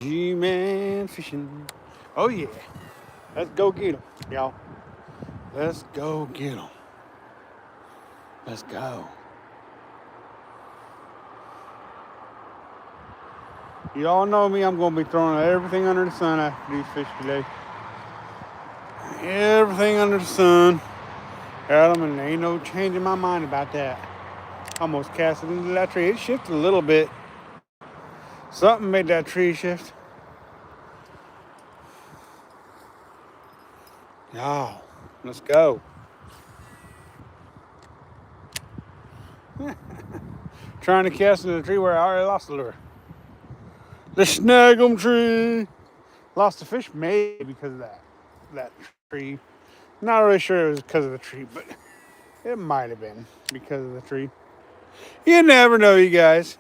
G-Man fishing. Oh yeah. Let's go get them, y'all. Let's go get them. Let's go. Y'all know me. I'm going to be throwing everything under the sun after these fish today. Everything under the sun. Got them, and there ain't no changing my mind about that. Almost cast it into that tree. It shifted a little bit. Something made that tree shift. Y'all, let's go. Trying to cast into the tree where I already lost the lure. The snag 'em tree. Lost the fish maybe because of that tree. Not really sure it was because of the tree, but it might have been because of the tree. You never know, you guys.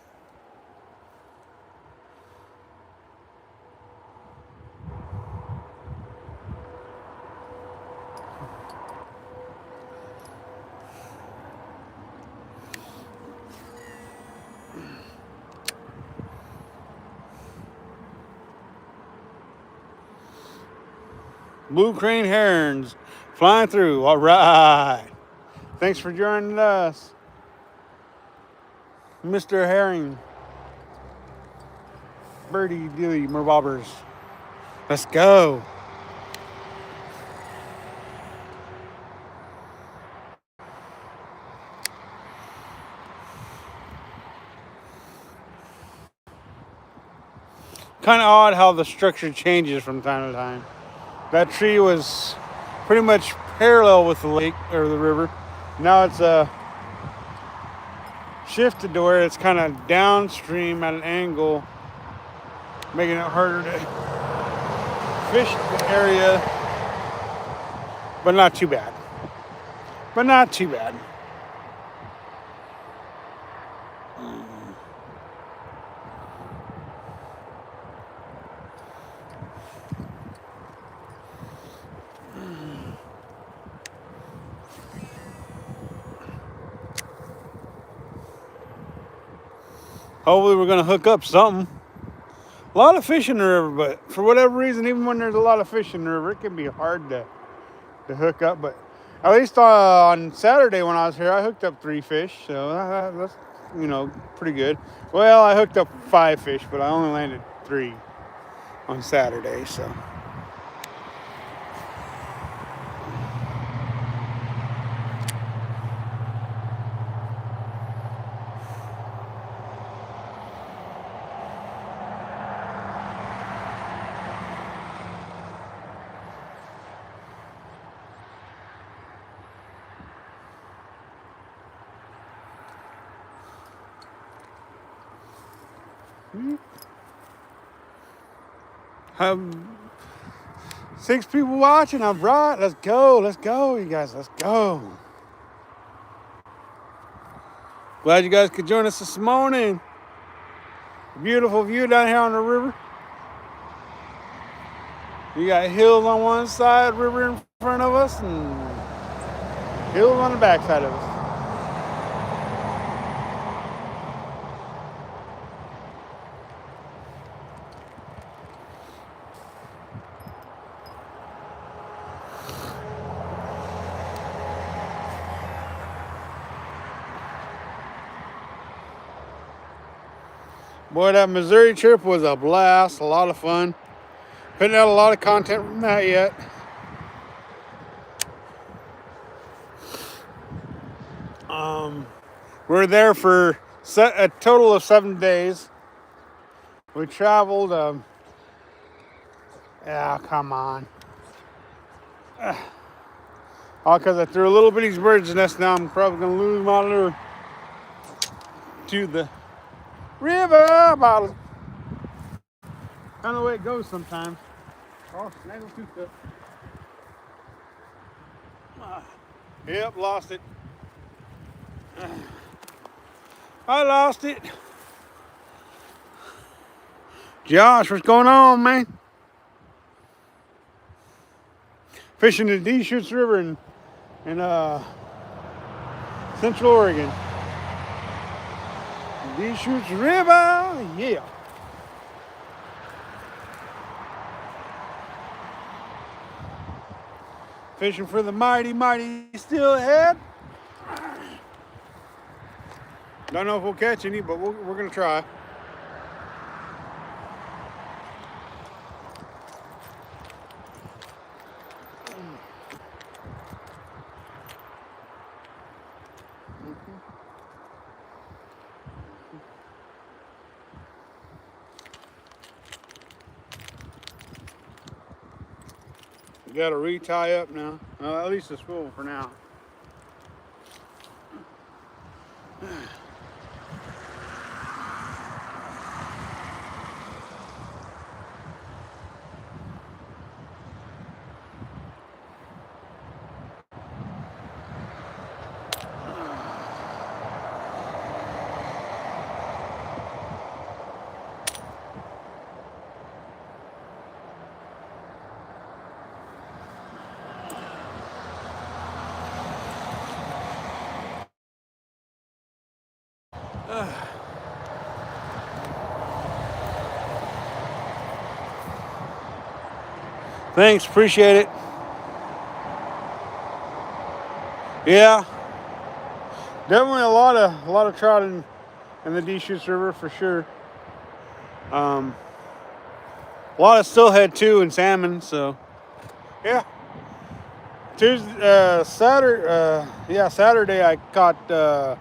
Blue crane herons flying through. All right. Thanks for joining us, Mr. Herring. Birdie Dilly Merbobbers. Let's go. Kind of odd how the structure changes from time to time. That tree was pretty much parallel with the lake or the river. Now it's shifted to where it's kind of downstream at an angle, making it harder to fish the area, but not too bad. But not too bad. Hopefully we're going to hook up something. A lot of fish in the river, but for whatever reason, even when there's a lot of fish in the river, it can be hard to hook up. But at least on Saturday when I was here, I hooked up 3 fish. So that's, pretty good. Well, I hooked up 5 fish, but I only landed 3 on Saturday, so. Have 6 people watching. I'm right. Let's go, you guys. Let's go. Glad you guys could join us this morning. Beautiful view down here on the river. You got hills on one side, river in front of us, and hills on the back side of us. Boy, that Missouri trip was a blast, a lot of fun. Putting out a lot of content from that yet. We're there for a total of 7 days. We traveled, come on. All because I threw a little bitty bird's nest. Now I'm probably going to lose my lure to the river bottle. Kind of the way it goes sometimes. Oh, snaggle tooth up. Yep, lost it. I lost it. Josh, what's going on, man? Fishing the Deschutes River in Central Oregon. Deschutes River, yeah. Fishing for the mighty, mighty steelhead. Don't know if we'll catch any, but we're going to try. Got to retie up now. At least it's full for now. Thanks, appreciate it. Yeah, definitely a lot of trout in the Deschutes River for sure. A lot of steelhead too and salmon. So yeah. Saturday I caught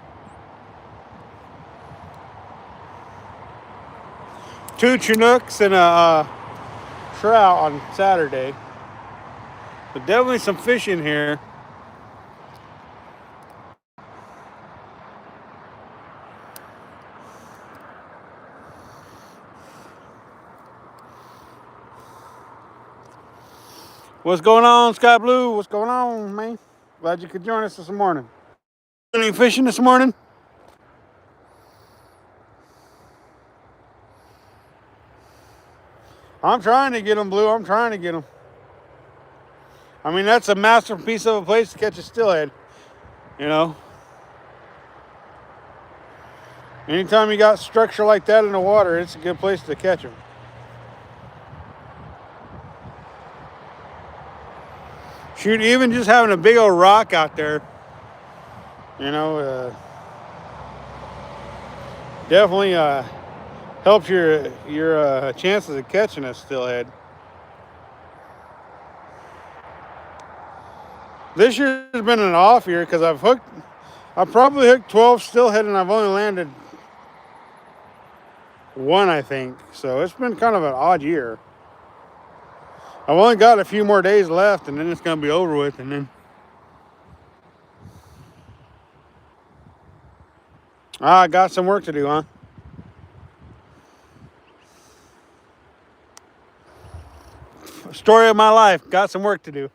2 Chinooks and a trout on Saturday. But definitely some fish in here. What's going on, Sky Blue? What's going on, man? Glad you could join us this morning. Any fishing this morning? I'm trying to get them, Blue. I'm trying to get them. I mean, that's a masterpiece of a place to catch a steelhead. You know? Anytime you got structure like that in the water, it's a good place to catch them. Shoot, even just having a big old rock out there, you know, definitely helps your chances of catching a steelhead. This year's been an off year because I've probably hooked 12 steelhead and I've only landed 1, I think. So it's been kind of an odd year. I've only got a few more days left and then it's going to be over with. And then I got some work to do, huh? Story of my life. Got some work to do.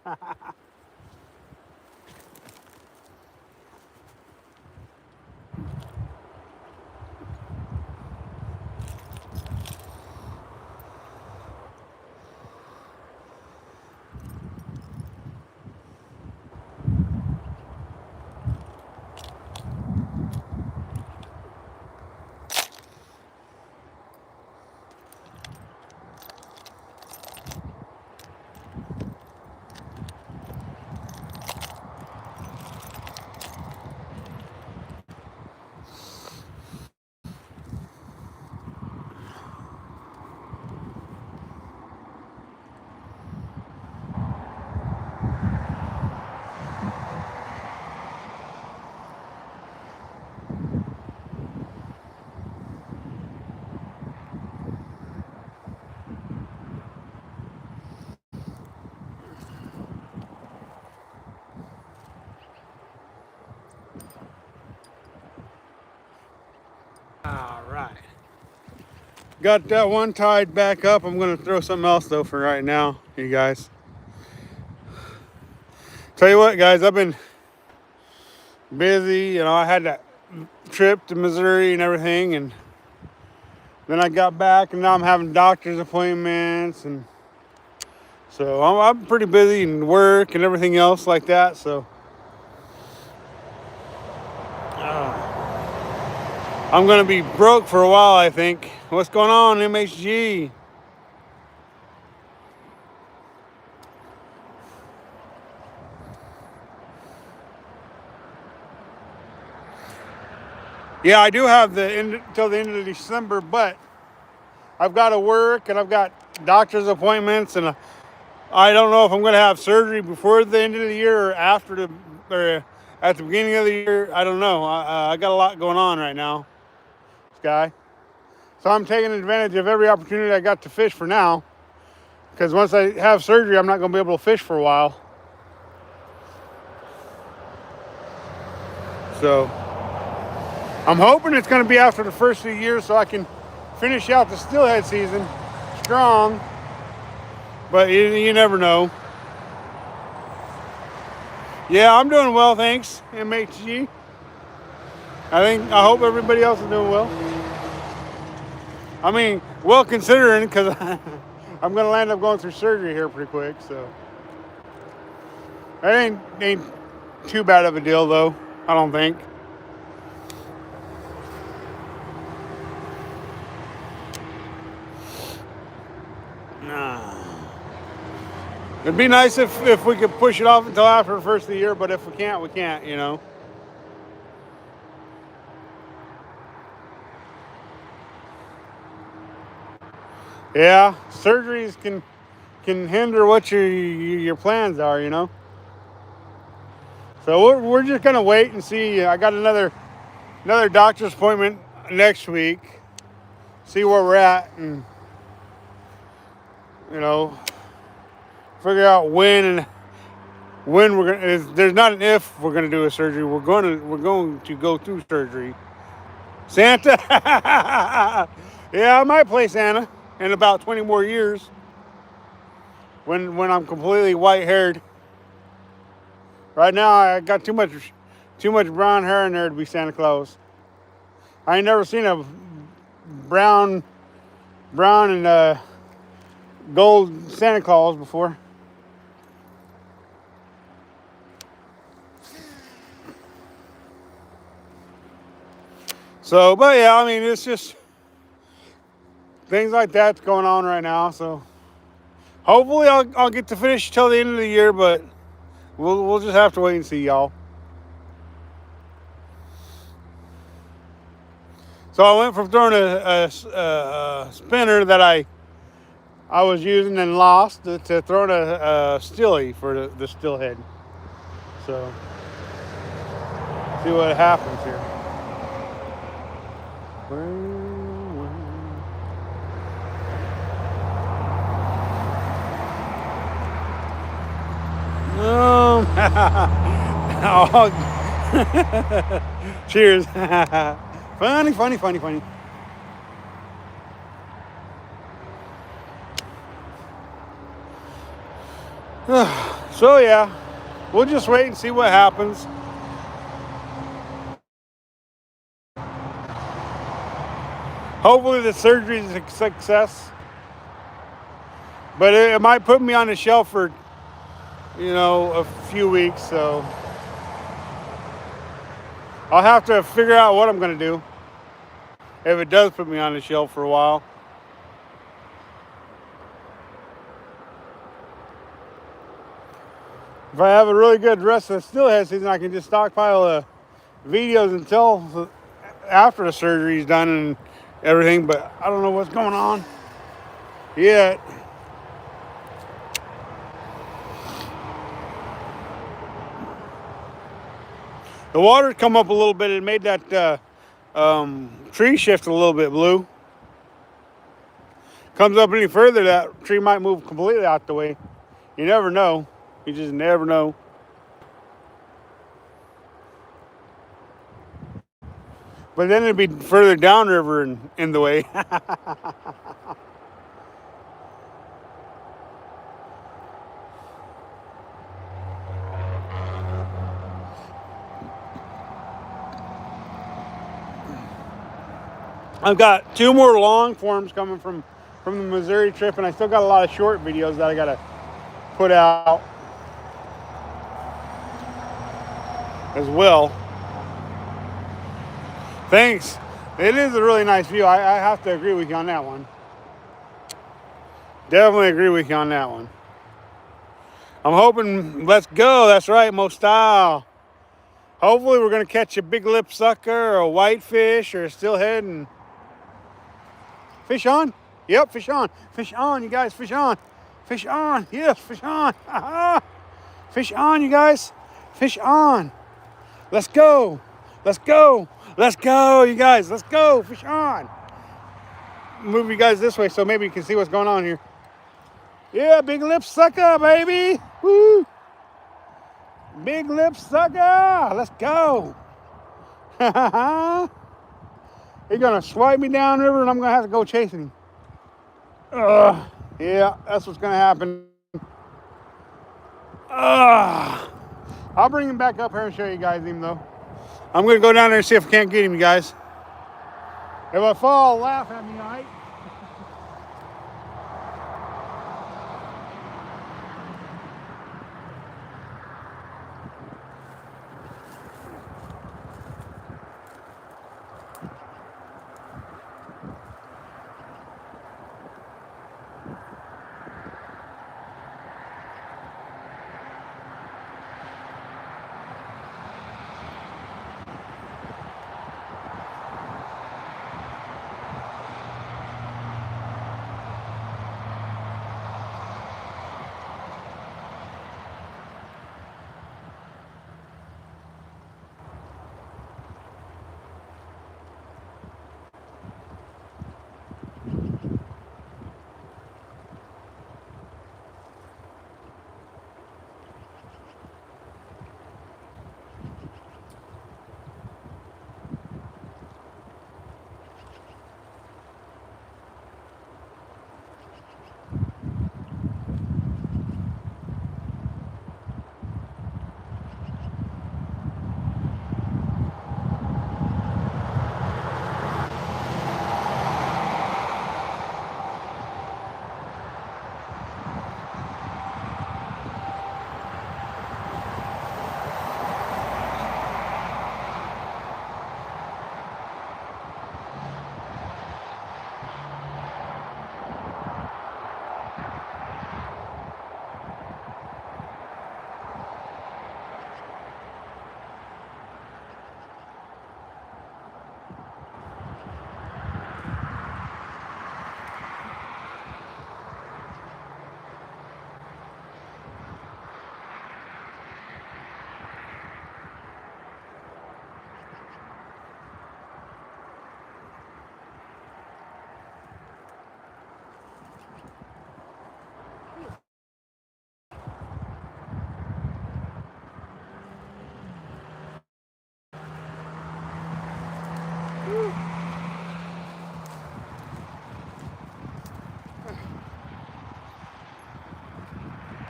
All right. Got that one tied back up. I'm going to throw something else, though, for right now, you guys. Tell you what, guys, I've been busy. You know, I had that trip to Missouri and everything, and then I got back, and now I'm having doctor's appointments, and so I'm pretty busy in work and everything else like that, so I'm going to be broke for a while, I think. What's going on, MHG? Yeah, I do have the end till the end of December, but I've got to work and I've got doctor's appointments, and I don't know if I'm going to have surgery before the end of the year or after or at the beginning of the year. I don't know. I got a lot going on right now, Sky. So I'm taking advantage of every opportunity I got to fish for now, because once I have surgery, I'm not going to be able to fish for a while. So I'm hoping it's going to be after the first of the year so I can finish out the steelhead season strong. But you never know. Yeah, I'm doing well, thanks, MHG. I hope everybody else is doing well. I mean, well considering, because I'm going to end up going through surgery here pretty quick. So that ain't too bad of a deal, though, I don't think. Nah. It'd be nice if we could push it off until after the first of the year, but if we can't, we can't, you know. Yeah, surgeries can hinder what your plans are, you know. So we're just gonna wait and see. I got another doctor's appointment next week. See where we're at, and you know, figure out when we're gonna. There's not an if we're gonna do a surgery. We're going to go through surgery. Santa. Yeah, I might play Santa in about 20 more years when I'm completely white haired. Right now I got too much brown hair in there to be Santa Claus. I ain't never seen a brown and gold Santa Claus before. So, but yeah, I mean, it's just things like that's going on right now. So hopefully I'll get to finish till the end of the year, but we'll just have to wait and see, y'all. So I went from throwing a spinner that I was using and lost to throwing a steely for the steelhead. So see what happens here. Cheers. Funny. So yeah, we'll just wait and see what happens. Hopefully the surgery is a success, but it might put me on the shelf for, you know, a few weeks. So I'll have to figure out what I'm going to do if it does put me on the shelf for a while. If I have a really good rest of the steelhead season, I can just stockpile videos until after the surgery is done and everything. But I don't know what's going on yet. The water's come up a little bit. It made that tree shift a little bit blue. Comes up any further, that tree might move completely out the way. You never know. You just never know. But then it'd be further downriver and in the way. I've got 2 more long forms coming from the Missouri trip, and I still got a lot of short videos that I gotta put out as well. Thanks. It is a really nice view. I have to agree with you on that one. Definitely agree with you on that one. I'm hoping, let's go. That's right, Mo Style. Hopefully we're going to catch a big lip sucker or a whitefish or a steelhead and fish on. Yep, fish on. Fish on, you guys, fish on. Fish on, yes, fish on. Fish on, you guys. Fish on. Let's go. Let's go. Let's go, you guys. Let's go. Fish on. Move you guys this way so maybe you can see what's going on here. Yeah, big lip sucker, baby. Woo. Big lip sucker. Let's go. He's going to swipe me downriver and I'm going to have to go chasing him. Yeah, that's what's going to happen. I'll bring him back up here and show you guys him, though. I'm going to go down there and see if I can't get him, you guys. If I fall, laugh at me, all right?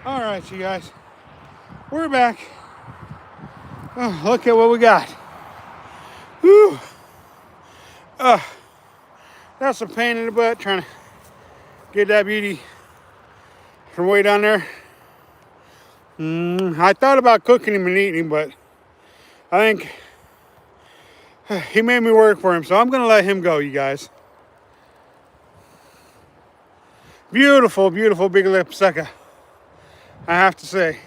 All right, you guys, we're back. Oh, look at what we got. Whew. That's a pain in the butt trying to get that beauty from way down there. I thought about cooking him and eating him, but I think he made me work for him, so I'm going to let him go, you guys. Beautiful, beautiful big lip sucker, I have to say.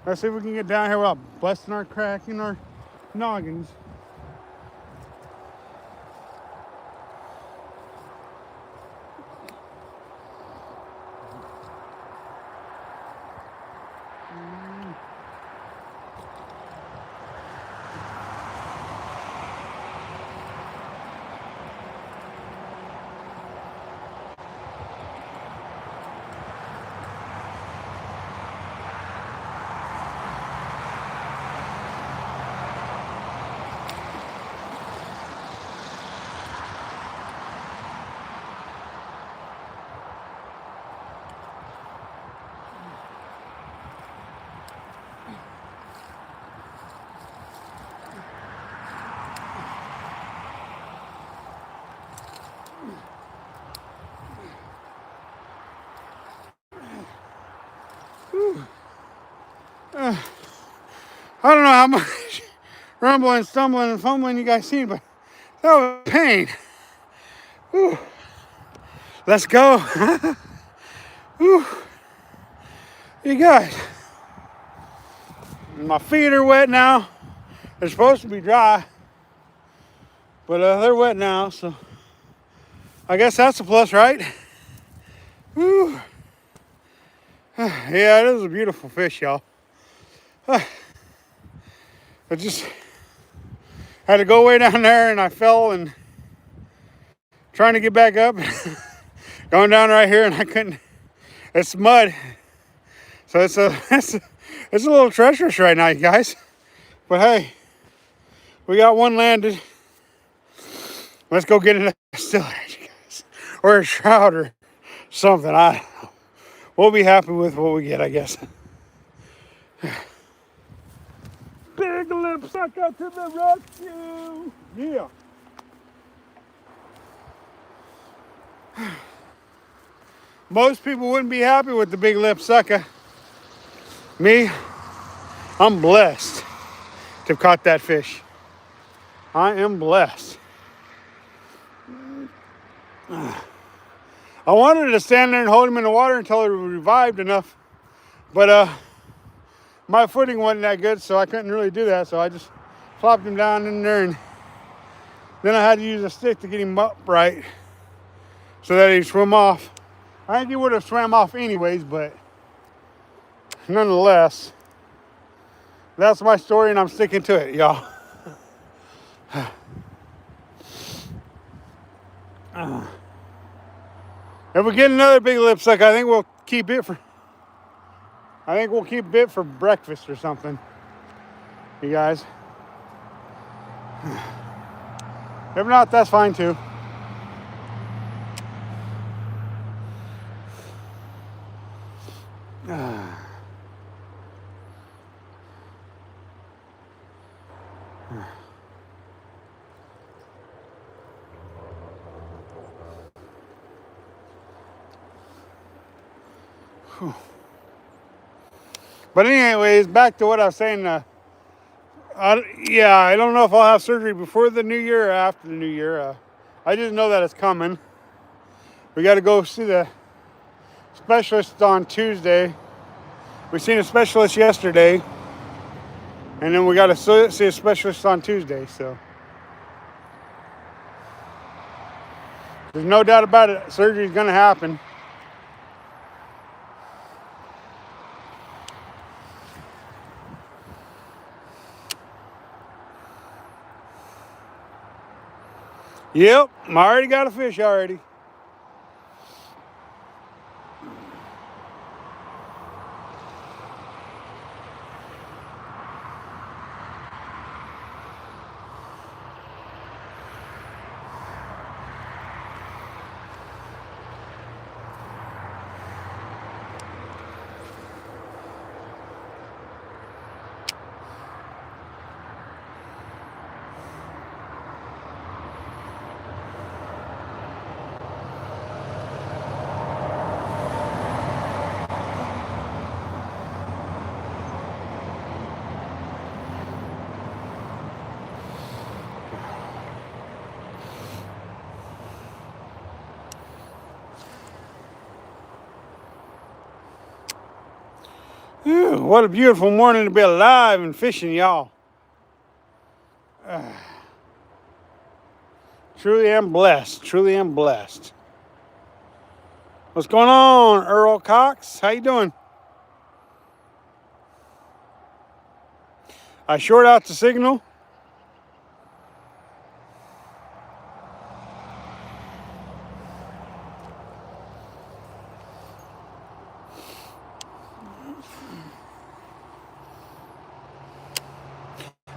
Let's see if we can get down here without busting our cracking our noggins. I don't know how much rumbling, stumbling, and fumbling you guys seen, but that was pain. Whew. Let's go. Whew. You guys, my feet are wet now. They're supposed to be dry, but they're wet now, so I guess that's a plus, right? Whew. Yeah, it is a beautiful fish, y'all. I just had to go way down there, and I fell and trying to get back up, going down right here, and I couldn't. It's mud, so it's a little treacherous right now, you guys. But hey, we got one landed. Let's go get it a steelhead, you guys, or a trout or something. I don't know. We'll be happy with what we get, I guess. Big lip sucker to the rescue! Yeah. Most people wouldn't be happy with the big lip sucker. Me, I'm blessed to have caught that fish. I am blessed. I wanted to stand there and hold him in the water until he revived enough, but my footing wasn't that good, so I couldn't really do that. So I just flopped him down in there, and then I had to use a stick to get him upright so that he'd swim off. I think he would have swam off anyways, but nonetheless, that's my story, and I'm sticking to it, y'all. If we get another big lipstick, I think we'll keep it for breakfast or something, you guys. If not, that's fine too. But anyways, back to what I was saying. I don't know if I'll have surgery before the new year or after the new year. I just know that it's coming. We got to go see the specialist on Tuesday. We seen a specialist yesterday, and then we got to see a specialist on Tuesday. So there's no doubt about it. Surgery's going to happen. Yep, I already got a fish already. Whew, what a beautiful morning to be alive and fishing, y'all. Truly am blessed. Truly am blessed. What's going on, Earl Cox? How you doing? I short out the signal.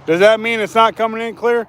Does that mean it's not coming in clear?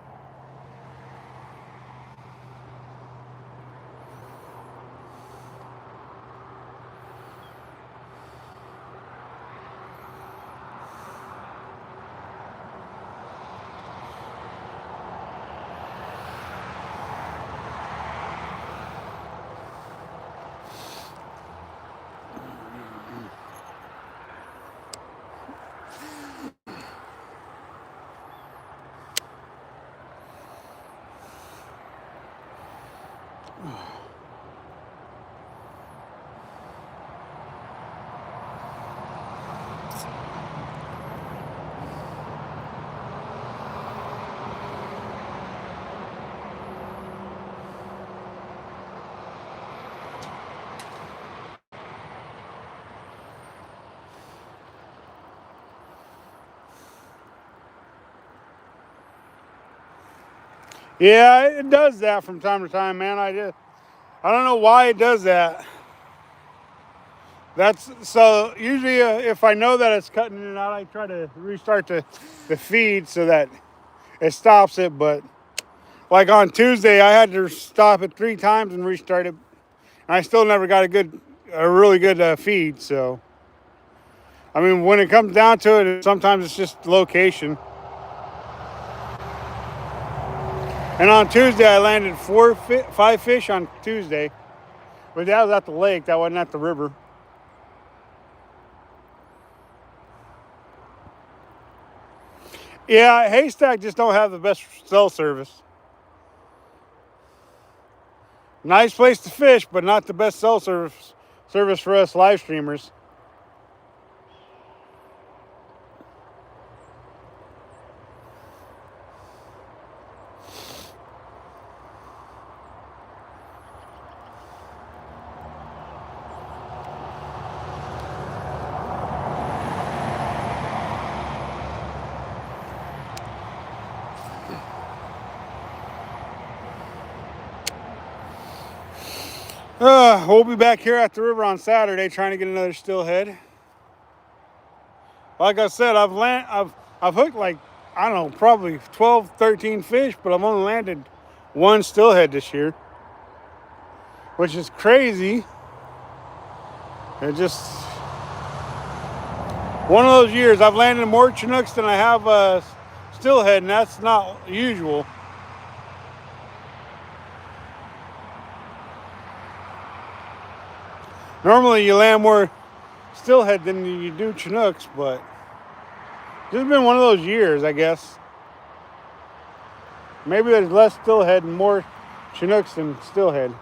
Yeah, it does that from time to time, man. I don't know why it does that. That's so usually if I know that it's cutting it out, I try to restart the feed so that it stops it. But like on Tuesday, I had to stop it 3 times and restart it, and I still never got a really good feed. So I mean, when it comes down to it, sometimes it's just location. And on Tuesday, I landed 5 fish on Tuesday, but that was at the lake. That wasn't at the river. Yeah, Haystack just don't have the best cell service. Nice place to fish, but not the best cell service for us live streamers. We'll be back here at the river on Saturday trying to get another steelhead. Like I said, I've hooked like, I don't know, probably 12, 13 fish, but I've only landed 1 steelhead this year, which is crazy. It just one of those years. I've landed more Chinooks than I have steelhead, and that's not usual. Normally you land more steelhead than you do Chinooks, but this has been one of those years, I guess. Maybe there's less steelhead and more Chinooks than steelhead.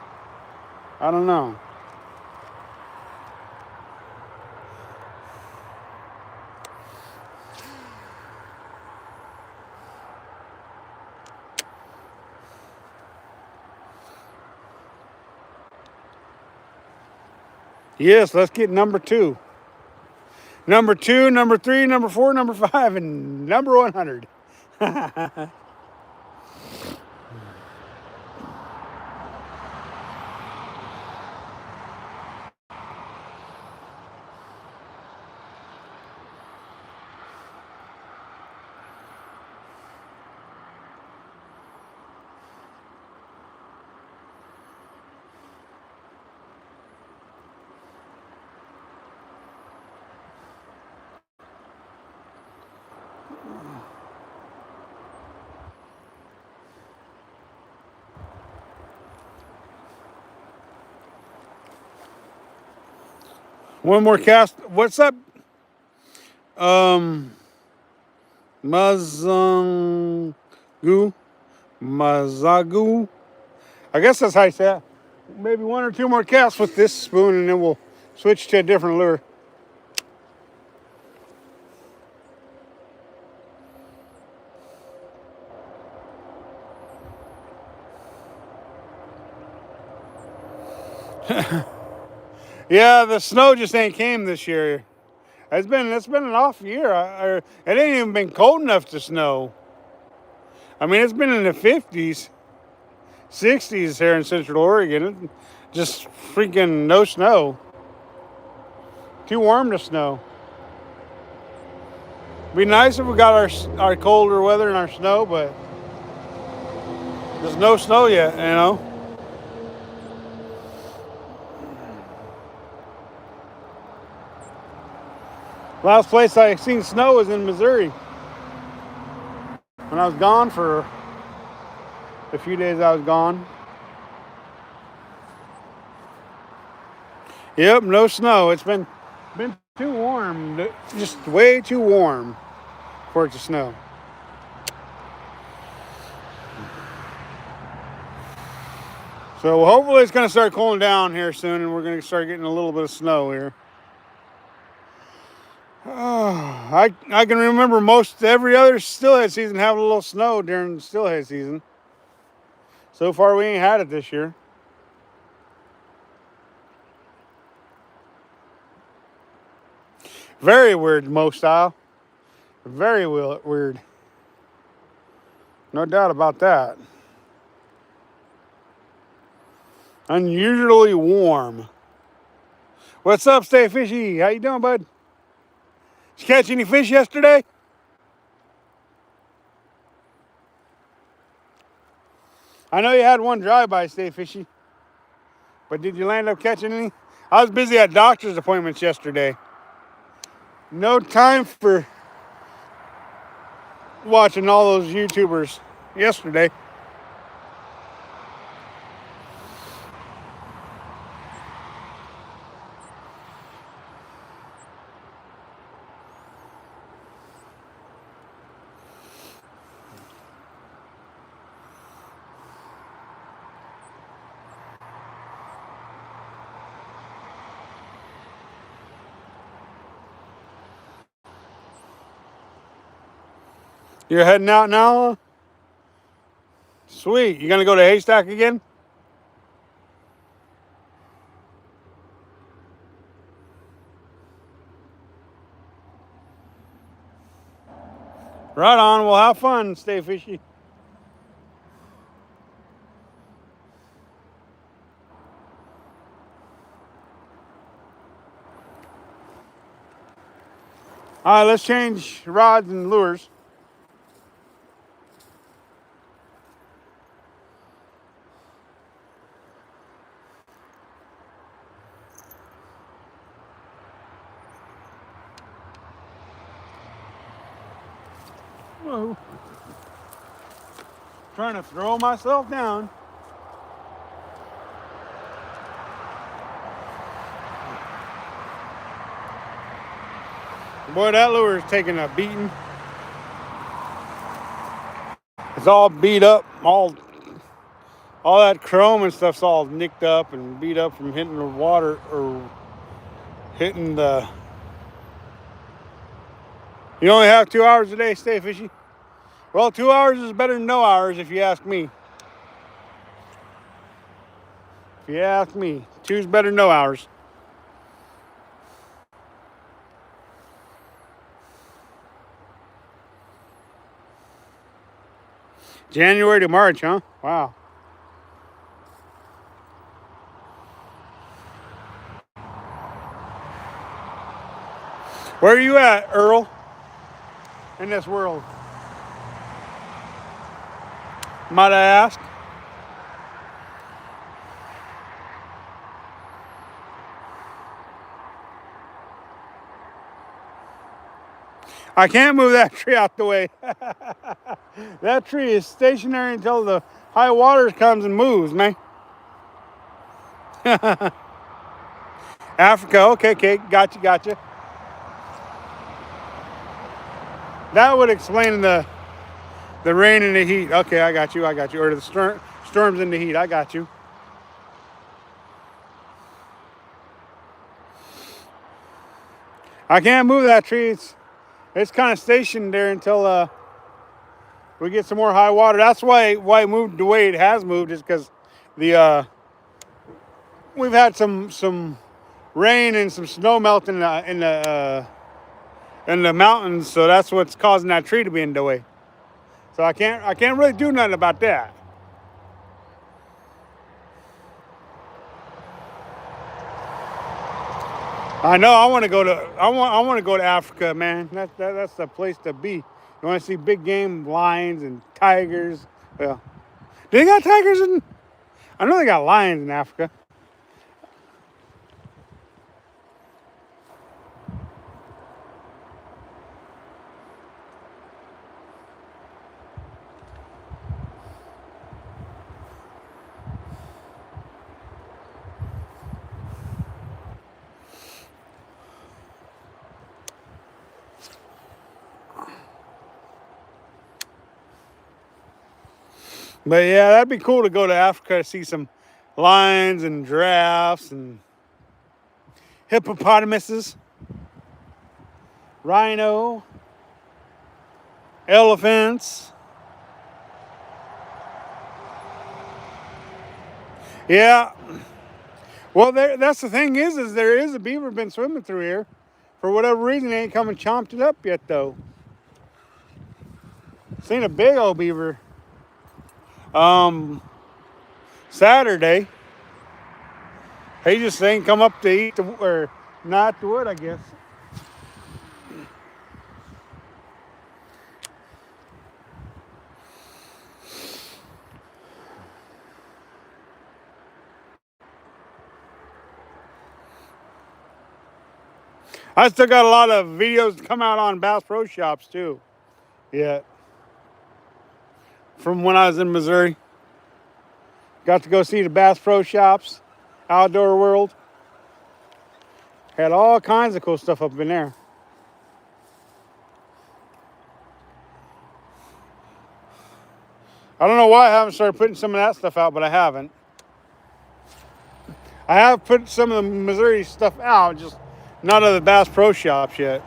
I don't know. Yes, let's get number 2. Number 2, number 3, number 4, number 5, and number 100. One more cast. What's up? Mazangu. Mazagu. I guess that's how you say it. Maybe 1 or 2 more casts with this spoon, and then we'll switch to a different lure. Yeah, the snow just ain't came this year. It's been an off year. It ain't even been cold enough to snow. I mean, it's been in the 50s, 60s here in Central Oregon. Just freaking no snow. Too warm to snow. Be nice if we got our colder weather and our snow, but there's no snow yet, you know. Last place I seen snow was in Missouri. When I was gone for the few days I was gone. Yep, no snow. It's been too warm. Just way too warm for it to snow. So hopefully it's going to start cooling down here soon, and we're going to start getting a little bit of snow here. I can remember most every other steelhead season having a little snow during the steelhead season. So far we ain't had it this year. Very weird, Mo style. Very weird. No doubt about that. Unusually warm. What's up, Stay Fishy? How you doing, bud? Did you catch any fish yesterday? I know you had one drive-by, Stay Fishy. But did you land up catching any? I was busy at doctor's appointments yesterday. No time for watching all those YouTubers yesterday. You're heading out now? Sweet. You gonna go to Haystack again? Right on. Well, have fun, Stay Fishy. All right, let's change rods and lures. Whoa. Trying to throw myself down. Boy, that lure is taking a beating. It's all beat up. All that chrome and stuff's all nicked up and beat up from hitting the water or hitting the... You only have 2 hours a day, Stay Fishy. Well, 2 hours is better than no hours if you ask me. If you ask me, 2's better than no hours. January to March, huh? Wow. Where are you at, Earl, in this world? Might I ask? I can't move that tree out the way. That tree is stationary until the high water comes and moves, man. Africa, okay, gotcha. That would explain the rain and the heat. Okay, I got you. Or the storms and the heat, I got you. I can't move that tree. It's kind of stationed there until we get some more high water. That's why it moved the way it has moved, is because the we've had some rain and some snow melting in the mountains, so that's what's causing that tree to be in the way. So I can't really do nothing about that. I know I want to go to Africa, man. That's the place to be. You want to see big game, lions and tigers. Well, do they got tigers in? I know they got lions in Africa. But yeah, that'd be cool to go to Africa to see some lions and giraffes and hippopotamuses, rhino, elephants. Yeah. Well, that's the thing is there is a beaver been swimming through here. For whatever reason, they ain't come and chomped it up yet, though. Seen a big old beaver Saturday. He just ain't come up to eat the or not the wood, I guess. I still got a lot of videos to come out on Bass Pro Shops too. Yeah. From when I was in Missouri. Got to go see the Bass Pro Shops, Outdoor World. Had all kinds of cool stuff up in there. I don't know why I haven't started putting some of that stuff out, but I haven't. I have put some of the Missouri stuff out, just not of the Bass Pro Shops yet.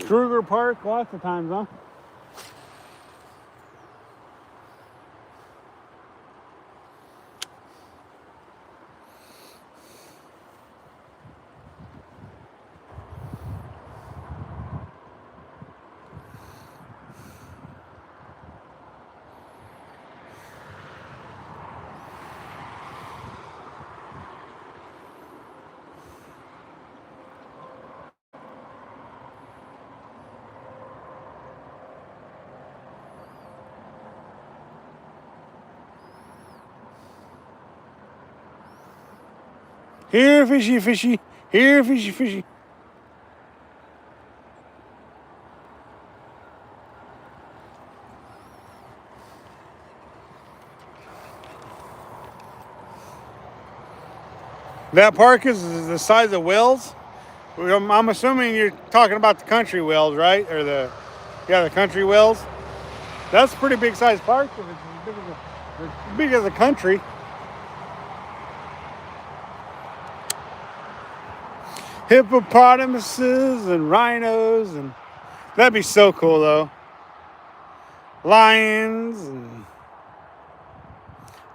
Kruger Park, lots of times, huh? Here, fishy, fishy. Here, fishy, fishy. That park is the size of Wells. I'm assuming you're talking about the country Wells, right? Or the country Wells. That's a pretty big size park if it's as big as a country. Hippopotamuses and rhinos, and that'd be so cool though. Lions and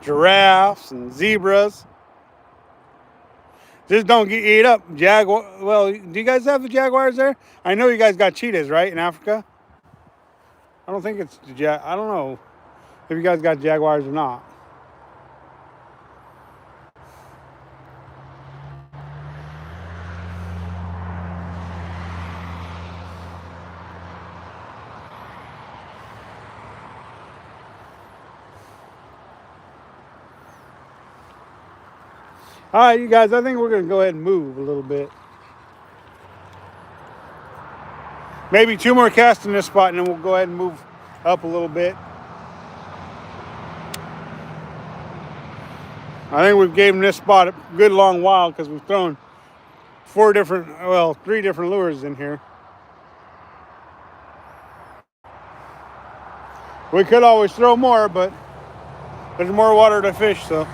giraffes and zebras. Just don't get eat up. Jaguar. Well, do you guys have the jaguars there? I know you guys got cheetahs, right, in Africa? I don't think it's the I don't know if you guys got jaguars or not. All right, you guys, I think we're going to go ahead and move a little bit. Maybe 2 more casts in this spot, and then we'll go ahead and move up a little bit. I think we've given this spot a good long while because we've thrown 3 different lures in here. We could always throw more, but there's more water to fish, so.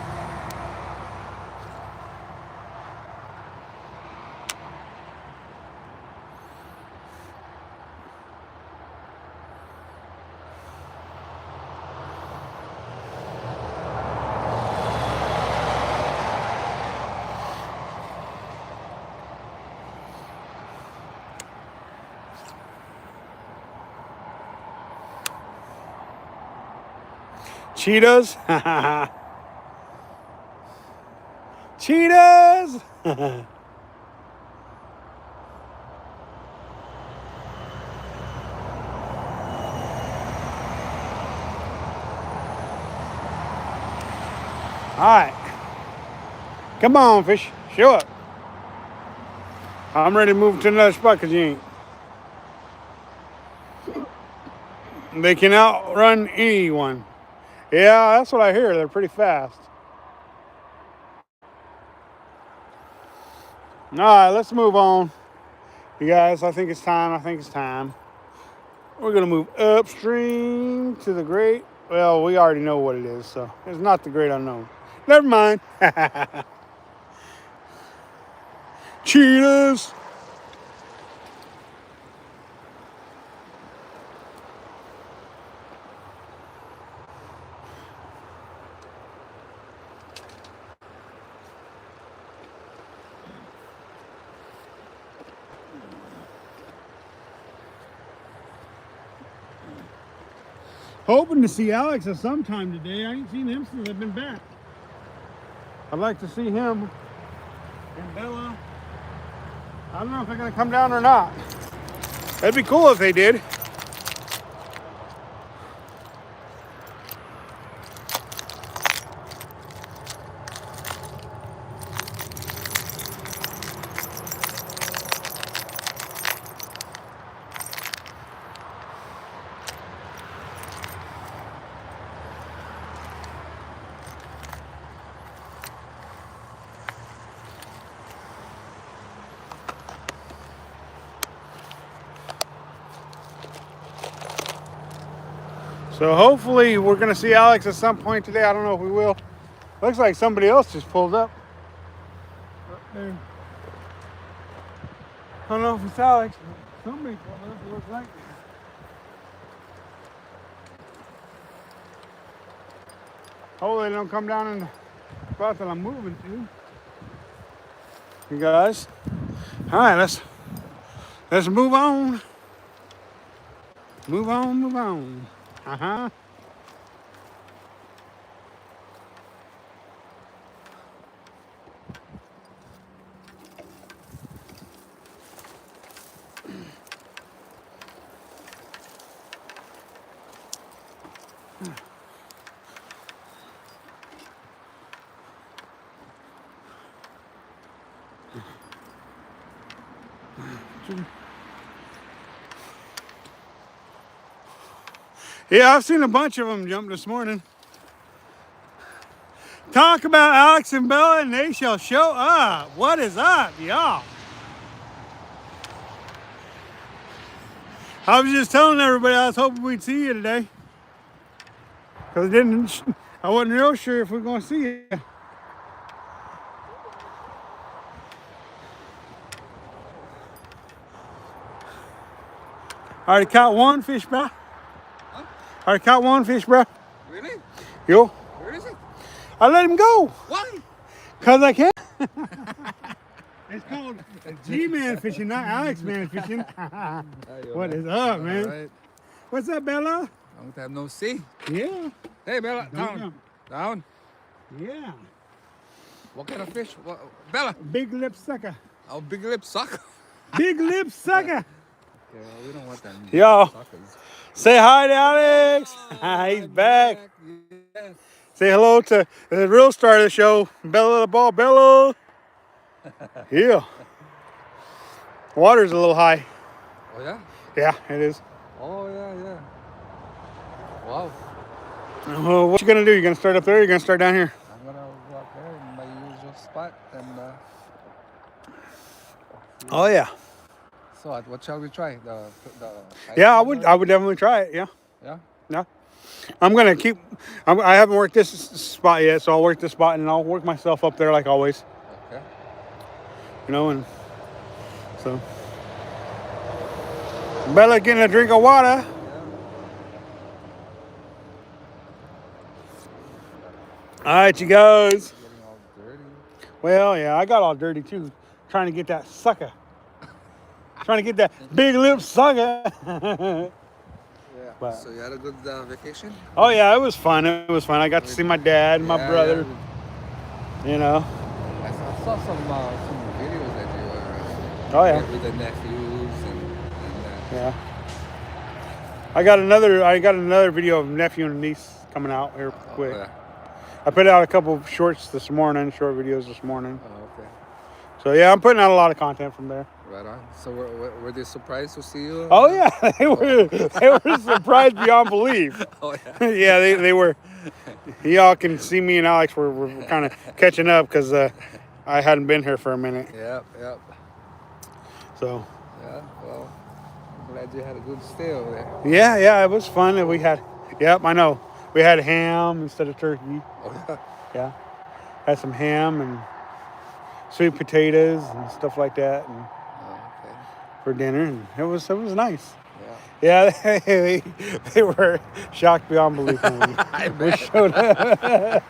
Cheetahs. Cheetahs. All right. Come on, fish. Show up. I'm ready to move to another spot because you ain't. They can outrun anyone. Yeah, that's what I hear. They're pretty fast. All right, let's move on. You guys, I think it's time. We're going to move upstream to the great. Well, we already know what it is, so it's not the great unknown. Never mind. Cheetahs. Hoping to see Alex at some time today. I ain't seen him since I've been back. I'd like to see him and Bella. I don't know if they're going to come down or not. That'd be cool if they did. So hopefully we're going to see Alex at some point today. I don't know if we will. Looks like somebody else just pulled up. There. I don't know if it's Alex. Somebody pulled up. It looks like. Hopefully they don't come down in the spot that I'm moving to. You guys. All right, let's move on. Move on. Uh-huh. Yeah, I've seen a bunch of them jump this morning. Talk about Alex and Bella and they shall show up. What is up, y'all? I was just telling everybody I was hoping we'd see you today. Because I wasn't real sure if we were going to see you. I already caught one fish, bro. Huh? I already caught one fish, bro. Really? Yo. Where is it? I let him go. Why? Because I can. It's called G-Man fishing, not Alex Man fishing. What is up, man? Right. What's up, Bella? Long time no see. Yeah. Hey, Bella, Don't down. Down. Yeah. What kind of fish? Bella. Big lip sucker. Oh, big lip sucker. Big lip sucker. Yeah, we don't want them. Yo. Suckers. Say hi to Alex. He's back. Yes. Say hello to the real star of the show, Bella the Ball. Bella. Yeah. Water's a little high. Oh, yeah? Yeah, it is. Oh, yeah. Wow. What you gonna do? You gonna start up there or you gonna start down here? I'm going to go up there in my usual spot and... Oh, yeah. So, what shall we try? Yeah, I would definitely try it. Yeah. Yeah? Yeah. I'm gonna keep. I haven't worked this spot yet, so I'll work this spot and I'll work myself up there like always. Okay. You know, and so Bella getting a drink of water. All right, you guys. Getting all dirty. Well, yeah, I got all dirty too, trying to get that sucker. Trying to get that big lip sucker. Yeah. But- So you had a good vacation? Oh yeah, it was fun. It was fun. I got to see my dad and my Yeah, brother. yeah. You know. I saw some videos that you were Oh yeah. with the nephews and Yeah. I got another video of nephew and niece coming out here quick. yeah. I put out a couple short videos this morning. Oh, okay. So yeah, I'm putting out a lot of content from there. Right on. So were they surprised to see you? Oh yeah, they were surprised beyond belief. Oh yeah. Yeah, they were. Y'all can see me and Alex were kind of catching up because I hadn't been here for a minute. Yep. Yep. So Yeah. Well, I'm glad you had a good stay over there. yeah, it was fun. And we had, yep, I know. We had ham instead of turkey. Oh yeah. Yeah, had some ham and sweet potatoes and stuff like that, and Oh, okay. for dinner, and it was nice. Yeah. Yeah, they were shocked beyond belief when I we bet. showed up.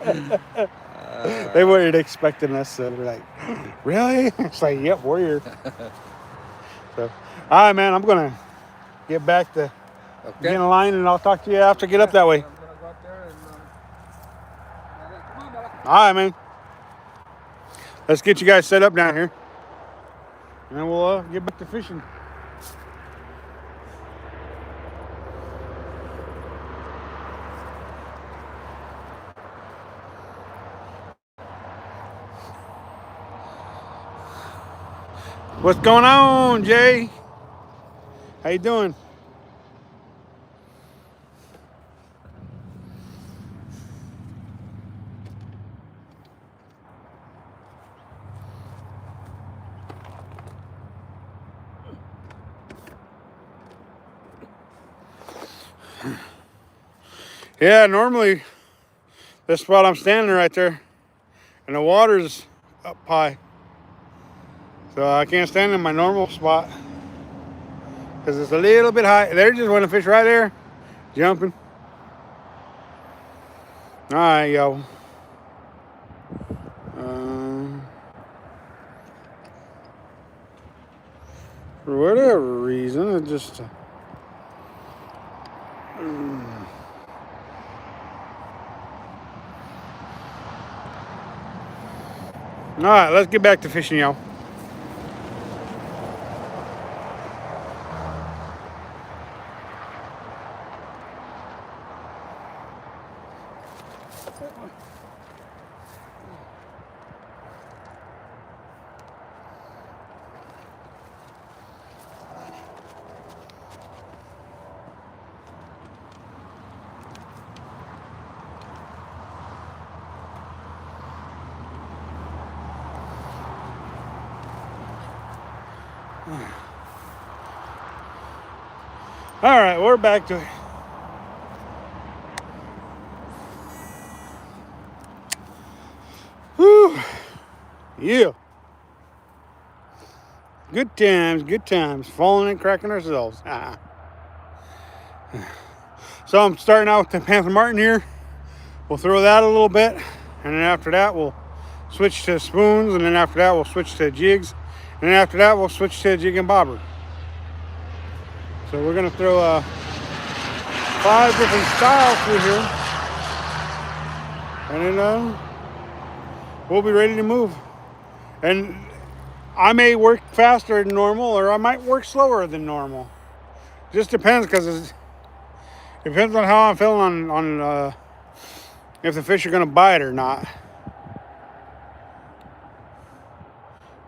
They weren't expecting us. So they're like, really? It's like, yep, we're here. So, all right, man, I'm going to get back to Okay. get in line, and I'll talk to you after I get up that way. I'm gonna go up there and. Come on, Bella. All right, man. Let's get you guys set up down here, and then we'll get back to fishing. What's going on, Jay? How you doing? Yeah, normally this spot I'm standing right there, and the water's up high, so I can't stand in my normal spot because it's a little bit high. They just want to fish right there, jumping. All right, yo. For whatever reason, it just. All right, let's get back to fishing, y'all. All right, we're back to it. Whew. Yeah. Good times. Falling and cracking ourselves. So I'm starting out with the Panther Martin here. We'll throw that a little bit, and then after that we'll switch to spoons, and then after that we'll switch to jigs, and then after that we'll switch to jig and bobber. So we're gonna throw 5 different styles through here, and then we'll be ready to move. And I may work faster than normal, or I might work slower than normal. Just depends, because it depends on how I'm feeling on if the fish are gonna bite or not.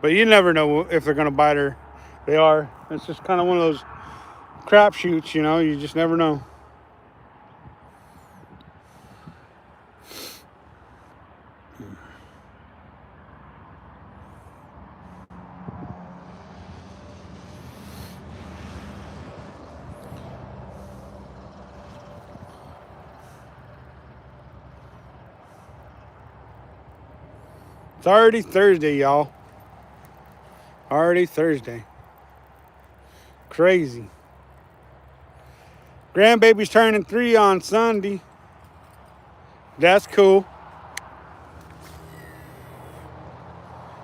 But you never know if they're gonna bite or they are. It's just kind of one of those crapshoots, you know. You just never know. It's already Thursday, y'all. Already Thursday. Crazy. Grandbaby's turning 3 on Sunday. That's cool.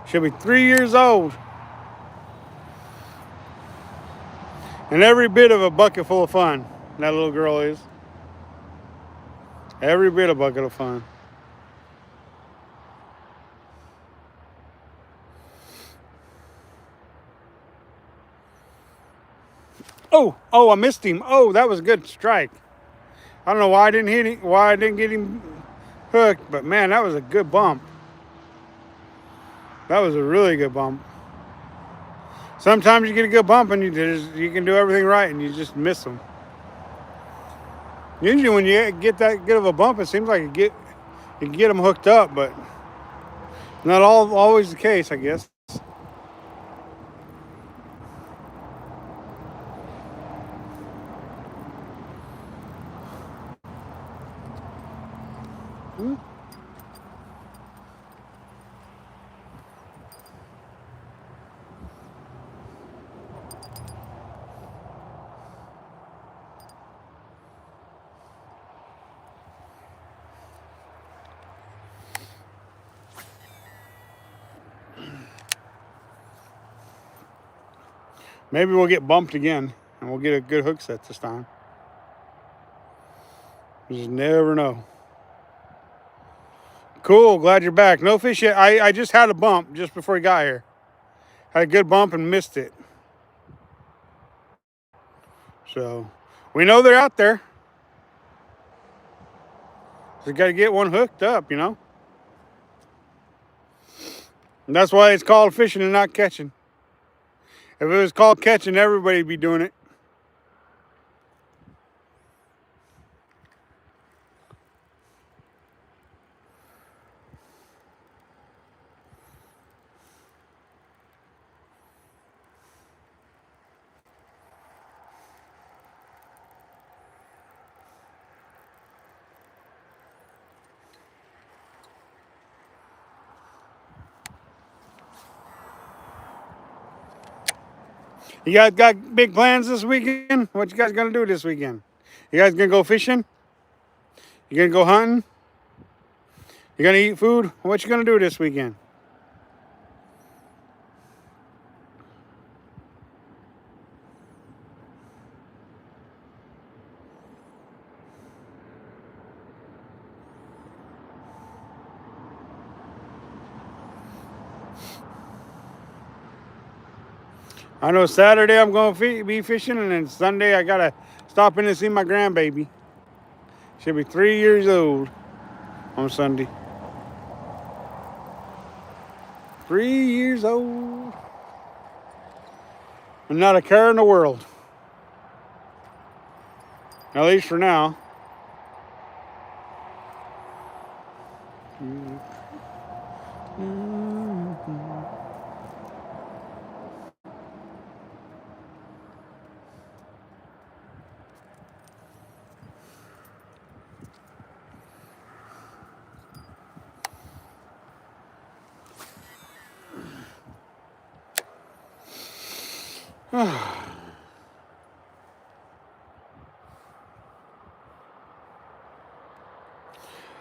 She'll be 3 years old. And every bit of a bucket full of fun, that little girl is. Every bit a bucket of fun. Oh, I missed him. Oh, that was a good strike. I don't know why I didn't hit him, why I didn't get him hooked, but man, that was a good bump. That was a really good bump. Sometimes you get a good bump and you can do everything right and you just miss them. Usually when you get that good of a bump, it seems like you can get them hooked up, but not always the case, I guess. Hmm. Maybe we'll get bumped again and we'll get a good hook set this time. You just never know. Cool, glad you're back. No fish yet. I just had a bump just before you got here. Had a good bump and missed it. So we know they're out there. Just got to get one hooked up, you know. And that's why it's called fishing and not catching. If it was called catching, everybody'd be doing it. You guys got big plans this weekend? What you guys gonna do this weekend? You guys gonna go fishing? You gonna go hunting? You gonna eat food? What you gonna do this weekend? I know Saturday I'm gonna be fishing, and then Sunday I gotta stop in and see my grandbaby. She'll be 3 years old on Sunday. 3 years old. And not a care in the world. At least for now.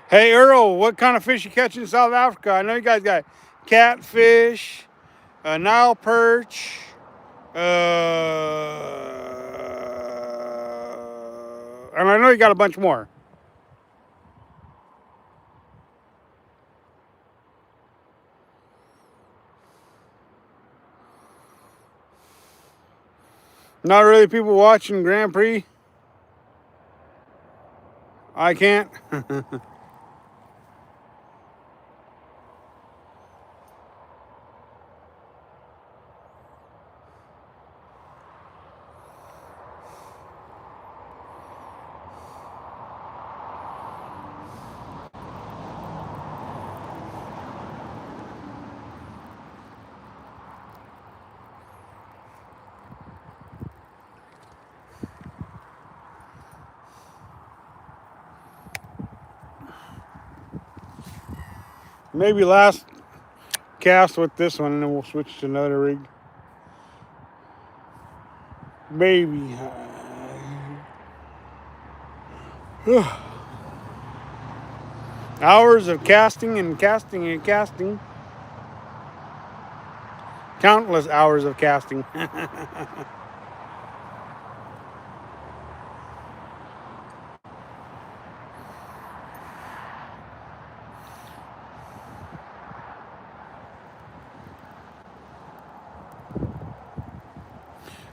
Hey Earl, what kind of fish you catch in South Africa? I know you guys got catfish, Nile perch, and I know you got a bunch more. Not really people watching Grand Prix. I can't. Maybe last cast with this one, and then we'll switch to another rig. Maybe. Hours of casting and casting and casting. Countless hours of casting.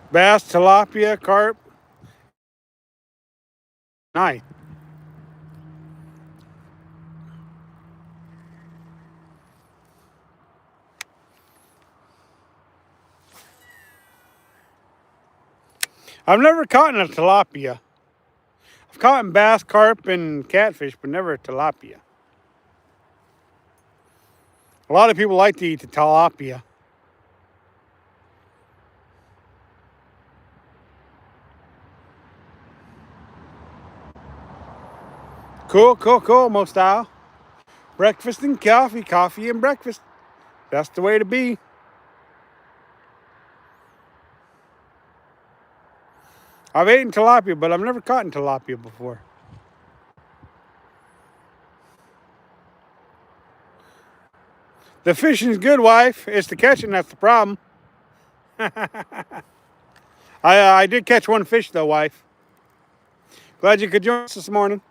Bass, tilapia, carp. Nice. I've never caught in a tilapia. I've caught in bass, carp, and catfish, but never a tilapia. A lot of people like to eat the tilapia. Cool, cool, cool, Mo style. Breakfast and coffee, coffee and breakfast. That's the way to be. I've eaten tilapia, but I've never caught in tilapia before. The fishing's good, wife. It's the catching that's the problem. I did catch one fish, though, wife. Glad you could join us this morning.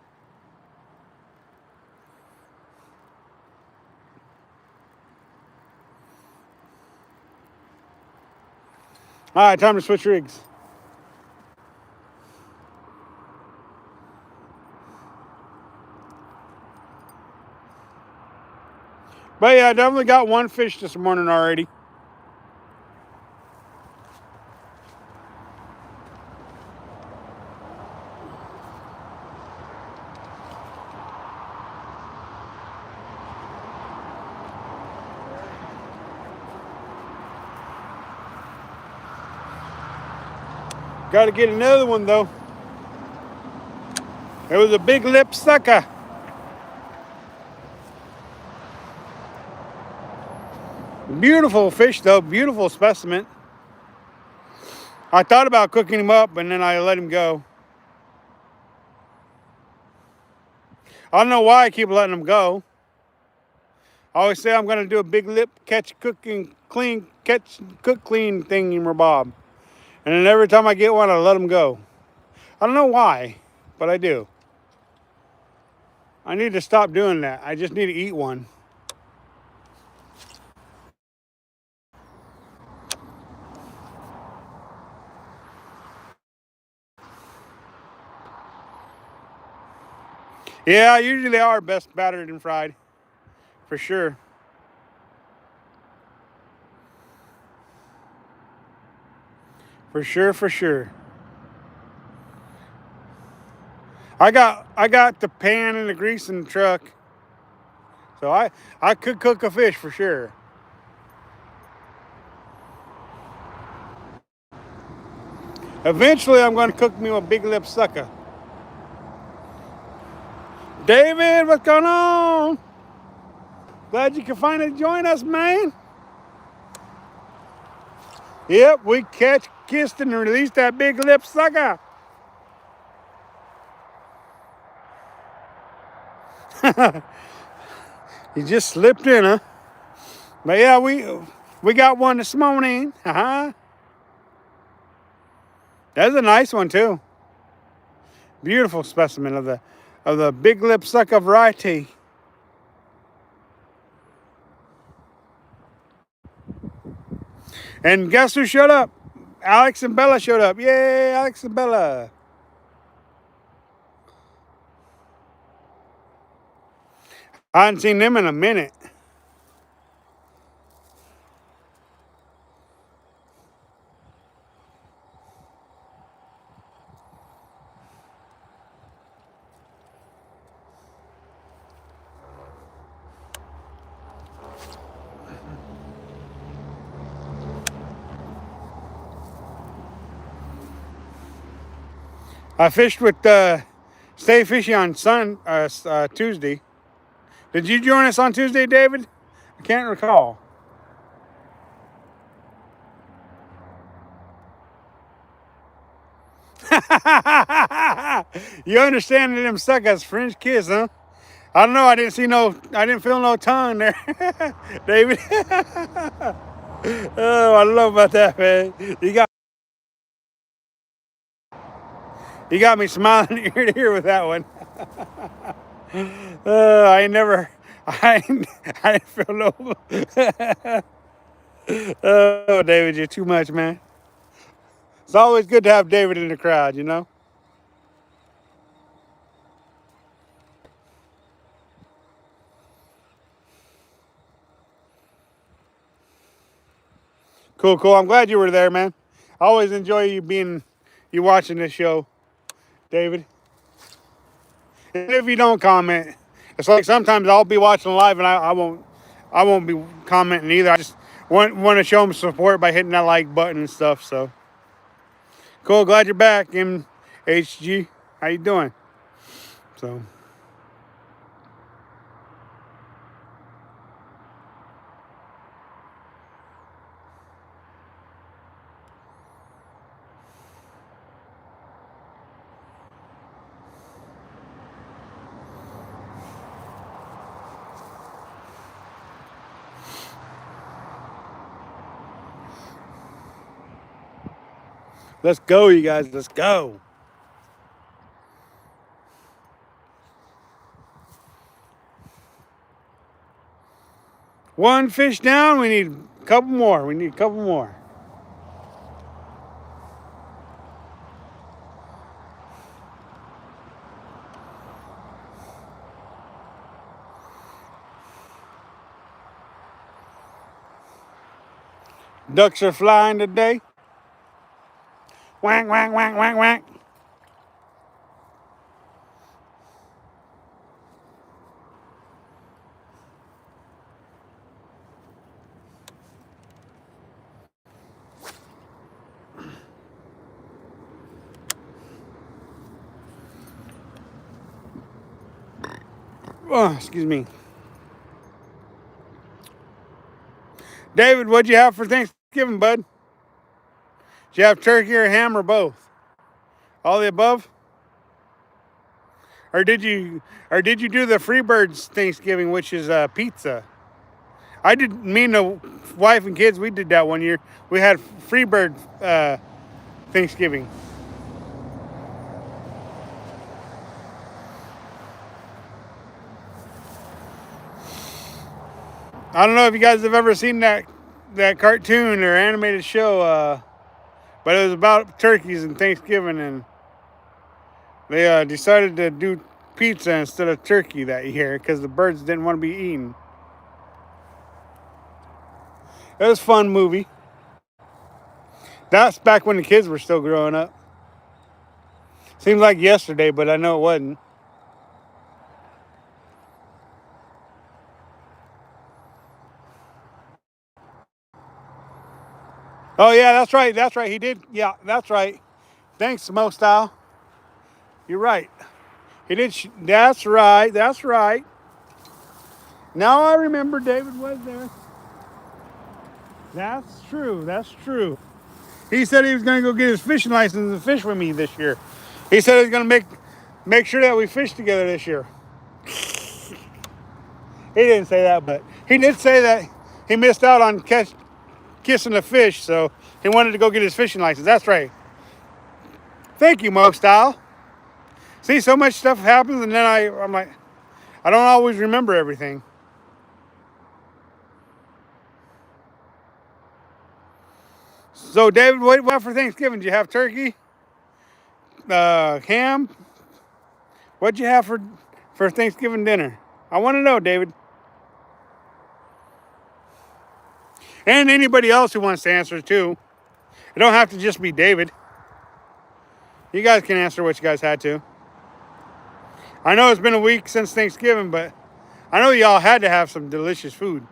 All right, time to switch rigs. But yeah, I definitely got one fish this morning already. Got to get another one, though. It was a big lip sucker. Beautiful fish, though. Beautiful specimen. I thought about cooking him up, and then I let him go. I don't know why I keep letting him go. I always say I'm going to do a big lip catch, cooking, clean, catch, cook, clean thing in Bob. And then every time I get one, I let him go. I don't know why, but I do. I need to stop doing that. I just need to eat one. Yeah, usually they are best battered and fried. For sure. For sure, for sure. I got the pan and the grease in the truck. So I could cook a fish for sure. Eventually I'm going to cook me a big lip sucker. David, what's going on? Glad you could finally join us, man. Yep, we kissed and released that big lip sucker. He just slipped in, huh? But yeah, we got one this morning. That's a nice one too. Beautiful specimen of the big lip sucker variety. And guess who showed up? Alex and Bella showed up. Yay, Alex and Bella. I hadn't seen them in a minute. I fished with Stay Fishy on Tuesday. Did you join us on Tuesday, David? I can't recall. You understand that them suckers French kiss, huh? I don't know. I didn't feel no tongue there, David. Oh, I love about that, man. You got me smiling ear to ear with that one. I didn't feel no. Oh, David, you're too much, man. It's always good to have David in the crowd, you know? Cool, cool. I'm glad you were there, man. I always enjoy you being you watching this show, David. And if you don't comment, it's like sometimes I'll be watching live and I won't be commenting either. I just want to show them support by hitting that like button and stuff. So cool, glad you're back, MHG. How you doing? So let's go, you guys. Let's go. One fish down. We need a couple more. We need a couple more. Ducks are flying today. Whack, whack, whack, whack, whack. Oh, excuse me. David, what'd you have for Thanksgiving, bud? Did you have turkey or ham or both? All the above? Or did you do the Freebirds Thanksgiving, which is pizza? I did. Me and the wife and kids, we did that one year. We had Freebird Thanksgiving. I don't know if you guys have ever seen that cartoon or animated show, but it was about turkeys and Thanksgiving, and they decided to do pizza instead of turkey that year because the birds didn't want to be eaten. It was a fun movie. That's back when the kids were still growing up. Seems like yesterday, but I know it wasn't. Oh yeah, that's right. That's right. He did. Yeah, that's right. Thanks, Mo Style. You're right. He did. That's right. That's right. Now I remember David was there. That's true. That's true. He said he was going to go get his fishing license and fish with me this year. He said he was going to make sure that we fish together this year. He didn't say that, but he did say that he missed out on kissing the fish, so he wanted to go get his fishing license. That's right. Thank you, Mo Style. See, so much stuff happens, and then I'm like, I don't always remember everything. So, David, what for Thanksgiving? Did you have turkey? Ham? What'd you have for Thanksgiving dinner? I want to know, David. And anybody else who wants to answer, too. It don't have to just be David. You guys can answer what you guys had to. I know it's been a week since Thanksgiving, but I know y'all had to have some delicious food.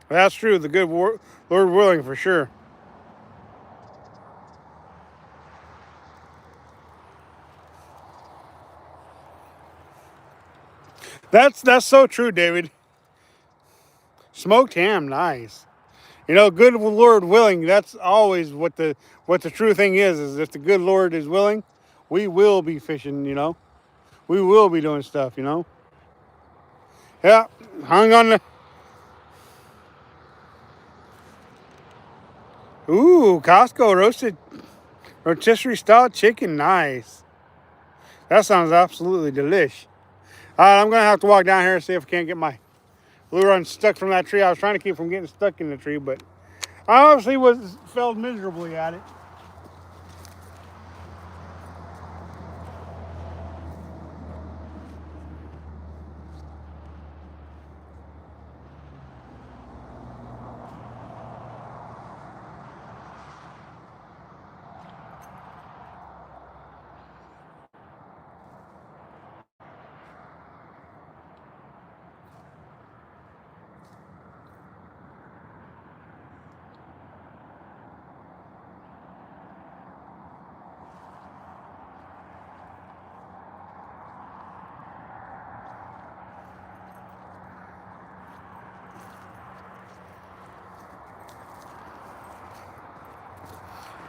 That's true. The good Lord willing, for sure. That's so true, David. Smoked ham, nice. You know, good Lord willing. That's always what the true thing is. Is if the good Lord is willing, we will be fishing. You know, we will be doing stuff. You know. Yeah, hung on the. Ooh, Costco roasted rotisserie style chicken, nice. That sounds absolutely delish. All right, I'm gonna have to walk down here and see if I can't get my lure unstuck from that tree. I was trying to keep from getting stuck in the tree, but I obviously failed miserably at it.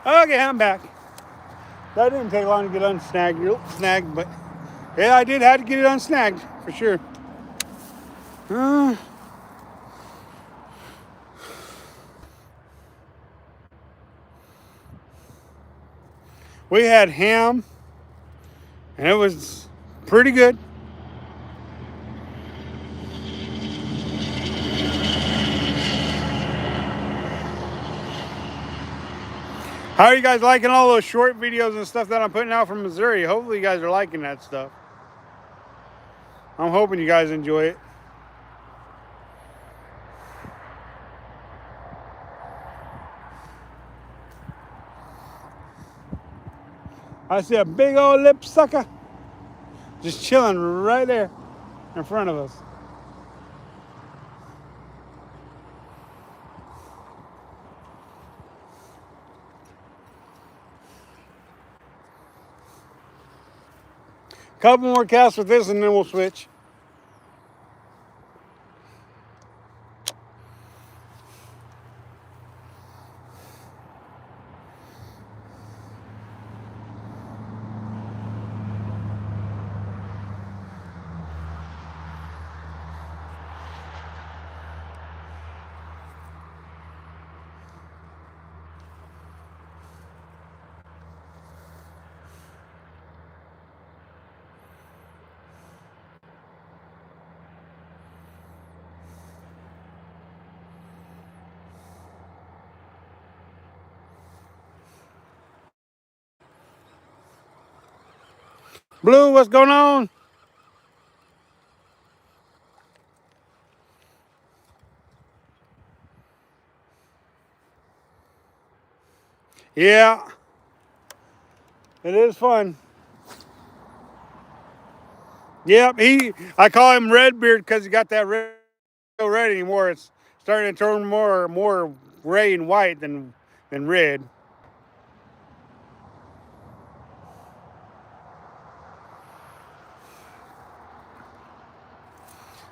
Okay, I'm back. That didn't take long to get snagged, but yeah, I did have to get it unsnagged for sure. Uh, we had ham, and it was pretty good. How are you guys liking all those short videos and stuff that I'm putting out from Missouri? Hopefully you guys are liking that stuff. I'm hoping you guys enjoy it. I see a big old lip sucker just chilling right there in front of us. Couple more casts with this and then we'll switch. Blue, what's going on? Yeah, it is fun. Yep, I call him Redbeard because he got that red anymore. It's starting to turn more gray and white than red.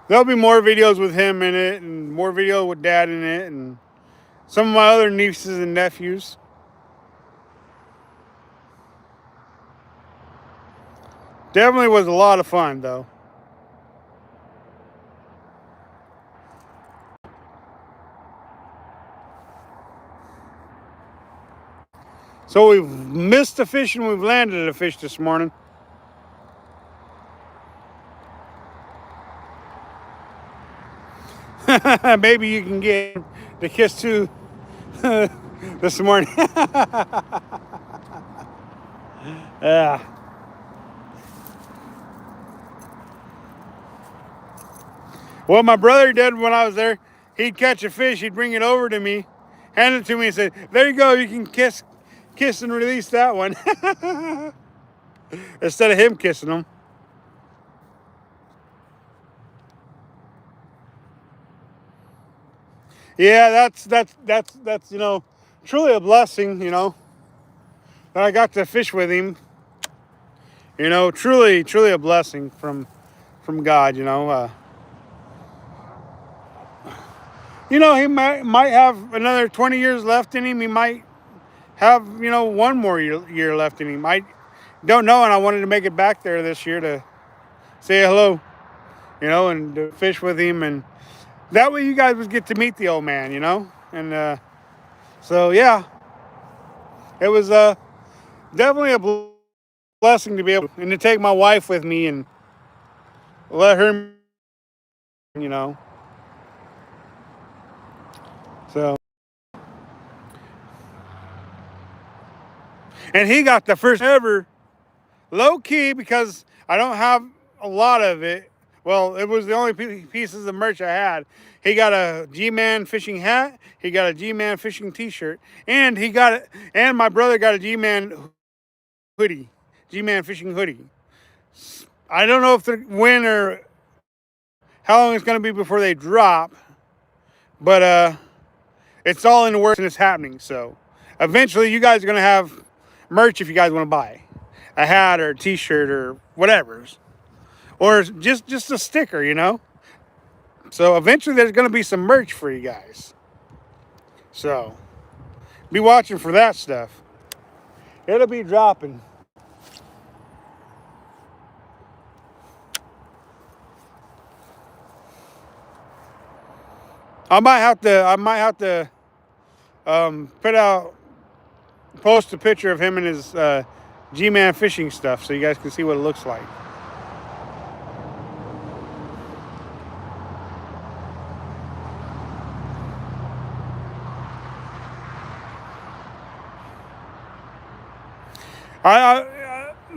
There'll be more videos with him in it, and more video with Dad in it, and some of my other nieces and nephews. Definitely was a lot of fun, though. So we've missed a fish and we've landed a fish this morning. Maybe you can get the kiss too this morning. Yeah. Well, my brother did when I was there. He'd catch a fish, he'd bring it over to me, hand it to me, and say, "There you go. You can kiss and release that one," instead of him kissing them. Yeah, that's truly a blessing, that I got to fish with him. Truly a blessing from God. He might have another 20 years left in him. He might have one more year left in him. I don't know, and I wanted to make it back there this year to say hello, and to fish with him, and that way you guys would get to meet the old man, and so yeah, it was definitely a blessing to be able and to take my wife with me and let her, you know. So, and he got the first ever low key because I don't have a lot of it. Well, it was the only pieces of merch I had. He got a G-Man fishing hat. He got a G-Man fishing T-shirt, and he got it. And my brother got a G-Man hoodie, G-Man fishing hoodie. I don't know if they're when or how long it's going to be before they drop, but it's all in the works and it's happening. So eventually, you guys are going to have merch if you guys want to buy a hat or a T-shirt or whatever, or just a sticker, So eventually, there's going to be some merch for you guys. So be watching for that stuff. It'll be dropping. I might have to post a picture of him and his G-Man fishing stuff so you guys can see what it looks like.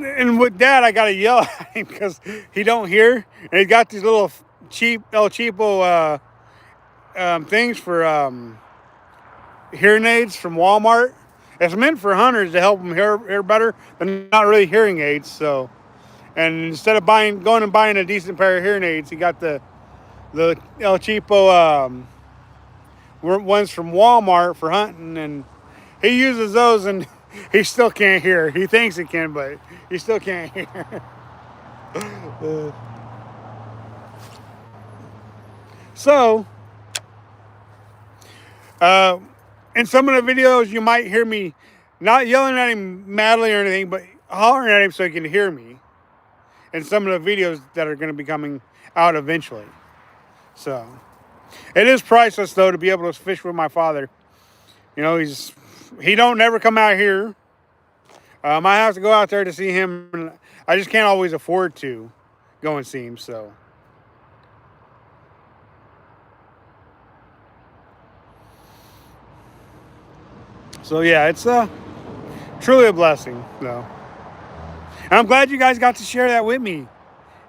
And with Dad, I gotta yell at him because he don't hear, and he got these little cheap El Cheapo things for hearing aids from Walmart. It's meant for hunters to help them hear better. They're not really hearing aids, so. And instead of going and buying a decent pair of hearing aids, he got the El Cheapo ones from Walmart for hunting, and he uses those, and he still can't hear. He thinks he can, but he still can't hear. So, in some of the videos, you might hear me not yelling at him madly or anything, but hollering at him so he can hear me. In some of the videos that are going to be coming out eventually. So, it is priceless though to be able to fish with my father. You know, he don't never come out here. I have to go out there to see him, and I just can't always afford to go and see him. So yeah, it's truly a blessing though. And I'm glad you guys got to share that with me.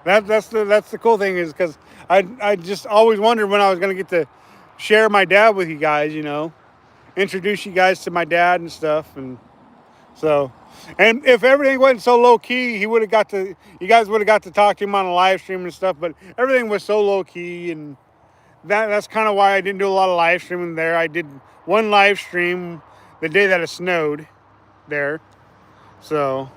That's the cool thing, is because I just always wondered when I was going to get to share my dad with you guys, you know, introduce you guys to my dad and stuff. And so, and if everything wasn't so low key, you guys would have got to talk to him on a live stream and stuff, but everything was so low key, and that's kind of why I didn't do a lot of live streaming there. I did one live stream the day that it snowed there. So,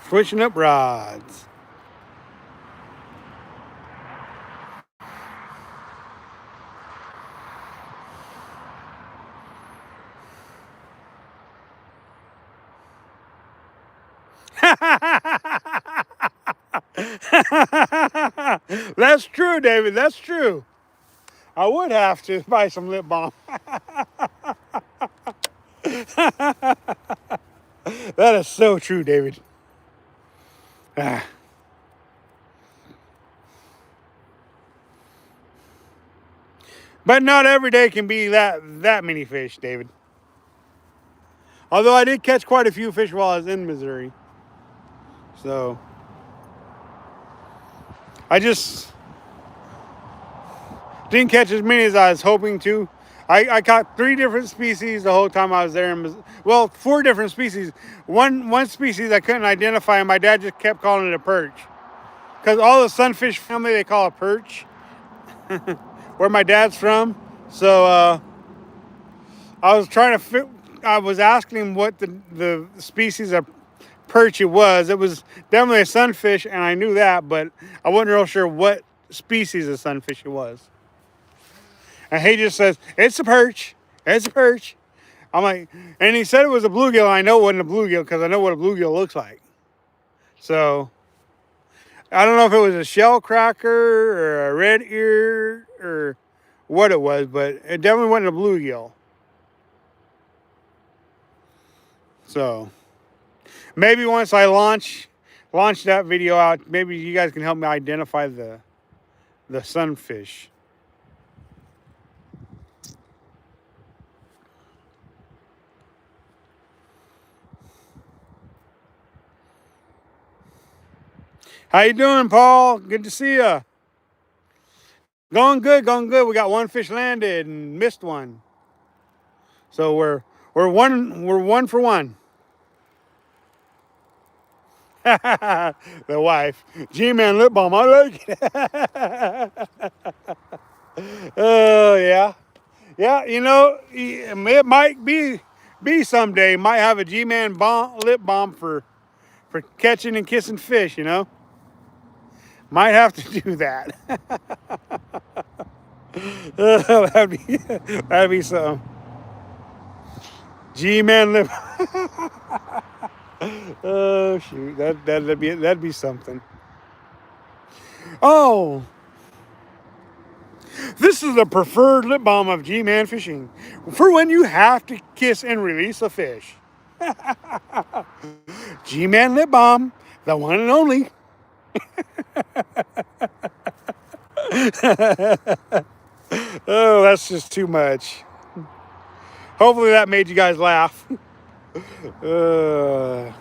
switching up rods. That's true, David. That's true. I would have to buy some lip balm. That is so true, David. But not every day can be that many fish, David. Although I did catch quite a few fish while I was in Missouri. So I just didn't catch as many as I was hoping to. I caught 3 different species the whole time I was there. Well, 4 different species. One species I couldn't identify, and my dad just kept calling it a perch. Because all the sunfish family, they call it perch. Where my dad's from. So I was asking him what the species of perch it was. It was definitely a sunfish, and I knew that, but I wasn't real sure what species of sunfish it was. And he just says, it's a perch. It's a perch. I'm like, and he said it was a bluegill. And I know it wasn't a bluegill because I know what a bluegill looks like. So I don't know if it was a shell cracker or a red ear or what it was, but it definitely wasn't a bluegill. So maybe once I launch that video out, maybe you guys can help me identify the sunfish. How you doing, Paul? Good to see you. Going good, going good. We got 1 fish landed and missed one. So we're 1 for 1. The wife. G-Man lip balm. I like it. Oh, yeah. Yeah, you know, it might be be someday. Might have a G-Man lip balm for catching and kissing fish, you know. Might have to do that. That'd be something. G-Man lip. Oh shoot, that'd be something. Oh, this is the preferred lip balm of G-Man Fishing for when you have to kiss and release a fish. G-Man lip balm, the one and only. Oh, that's just too much. Hopefully that made you guys laugh. uh,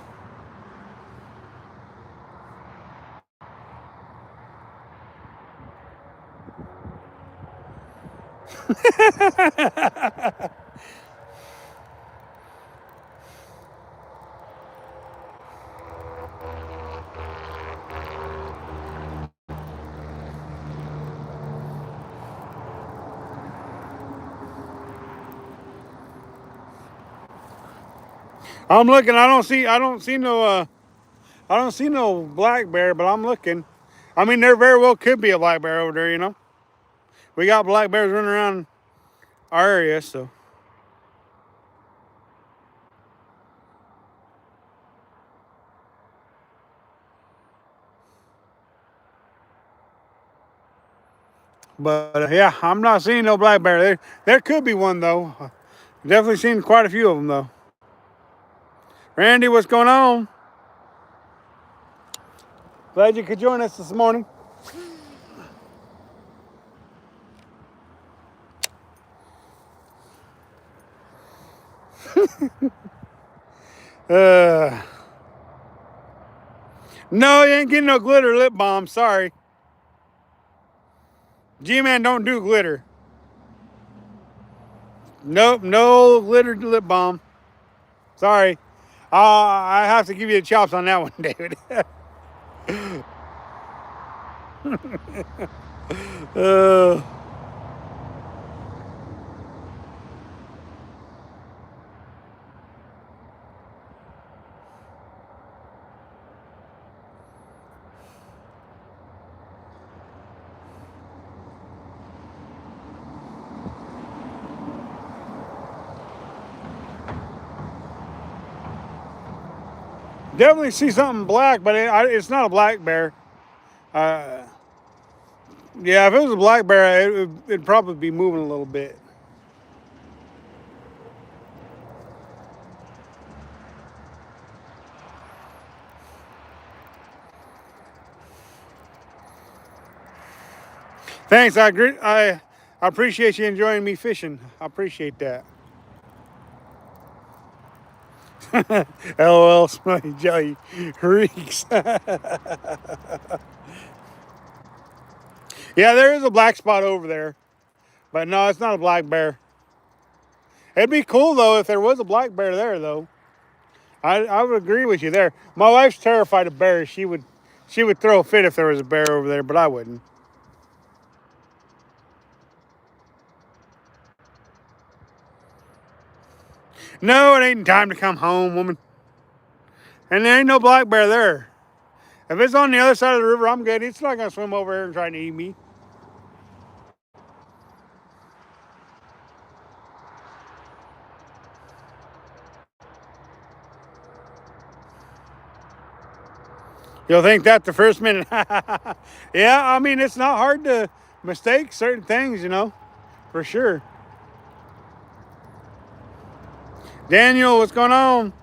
I'm looking. I don't see no black bear, but I'm looking. I mean, there very well could be a black bear over there, you know. We got black bears running around our area, so. But yeah, I'm not seeing no black bear. There could be one though. Definitely seen quite a few of them though. Randy, what's going on? Glad you could join us this morning. No, you ain't getting no glitter lip balm. Sorry. G-Man don't do glitter. Nope, no glitter lip balm. Sorry. I have to give you the chops on that one, David. uh, definitely see something black, but it's not a black bear. Yeah, if it was a black bear, it'd probably be moving a little bit. Thanks. I agree. I appreciate you enjoying me fishing. I appreciate that. LOL, Smelly Jelly reeks. Yeah, there is a black spot over there, but no, it's not a black bear. It'd be cool though if there was a black bear there though. I would agree with you there. My wife's terrified of bears. She would throw a fit if there was a bear over there, but I wouldn't. No, it ain't time to come home, woman. And there ain't no black bear there. If it's on the other side of the river, I'm good. It's not gonna swim over here and try to eat me. You'll think that the first minute. Yeah, I mean, it's not hard to mistake certain things, you know, for sure. Daniel, what's going on?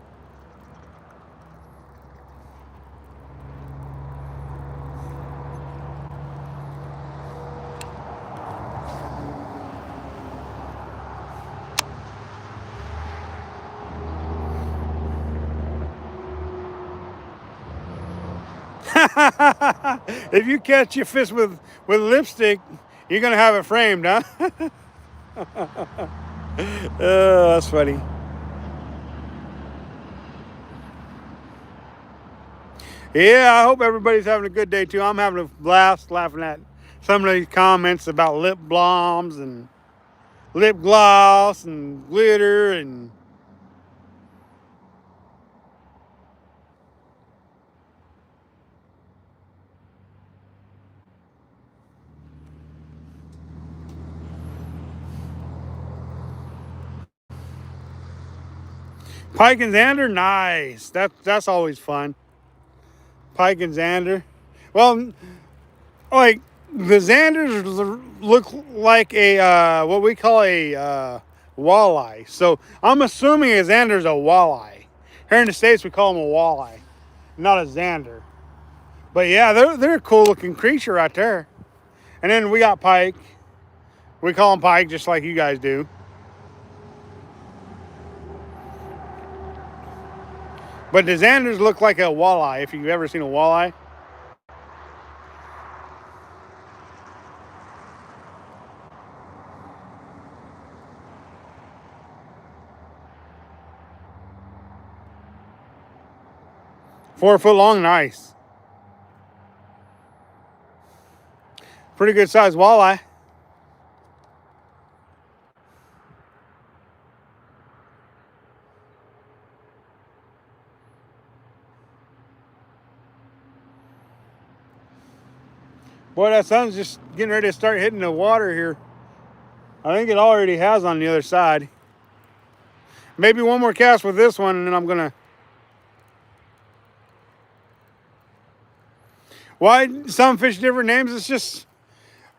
If you catch your fish with lipstick, you're gonna have it framed, huh? Oh, that's funny. Yeah, I hope everybody's having a good day too. I'm having a blast laughing at some of these comments about lip balms and lip gloss and glitter and Pike and zander, nice. That's always fun. Pike and zander. Well, like the zanders look like a what we call a walleye. So I'm assuming a zander's a walleye. Here in the States, we call them a walleye, not a zander. But yeah, they're a cool looking creature right there. And then we got pike. We call them pike just like you guys do. But the zanders look like a walleye. If you've ever seen a walleye. $4 foot long, nice. Pretty good sized walleye. Boy, that sun's just getting ready to start hitting the water here. I think it already has on the other side. Maybe one more cast with this one, and then I'm gonna. Why some fish different names? It's just,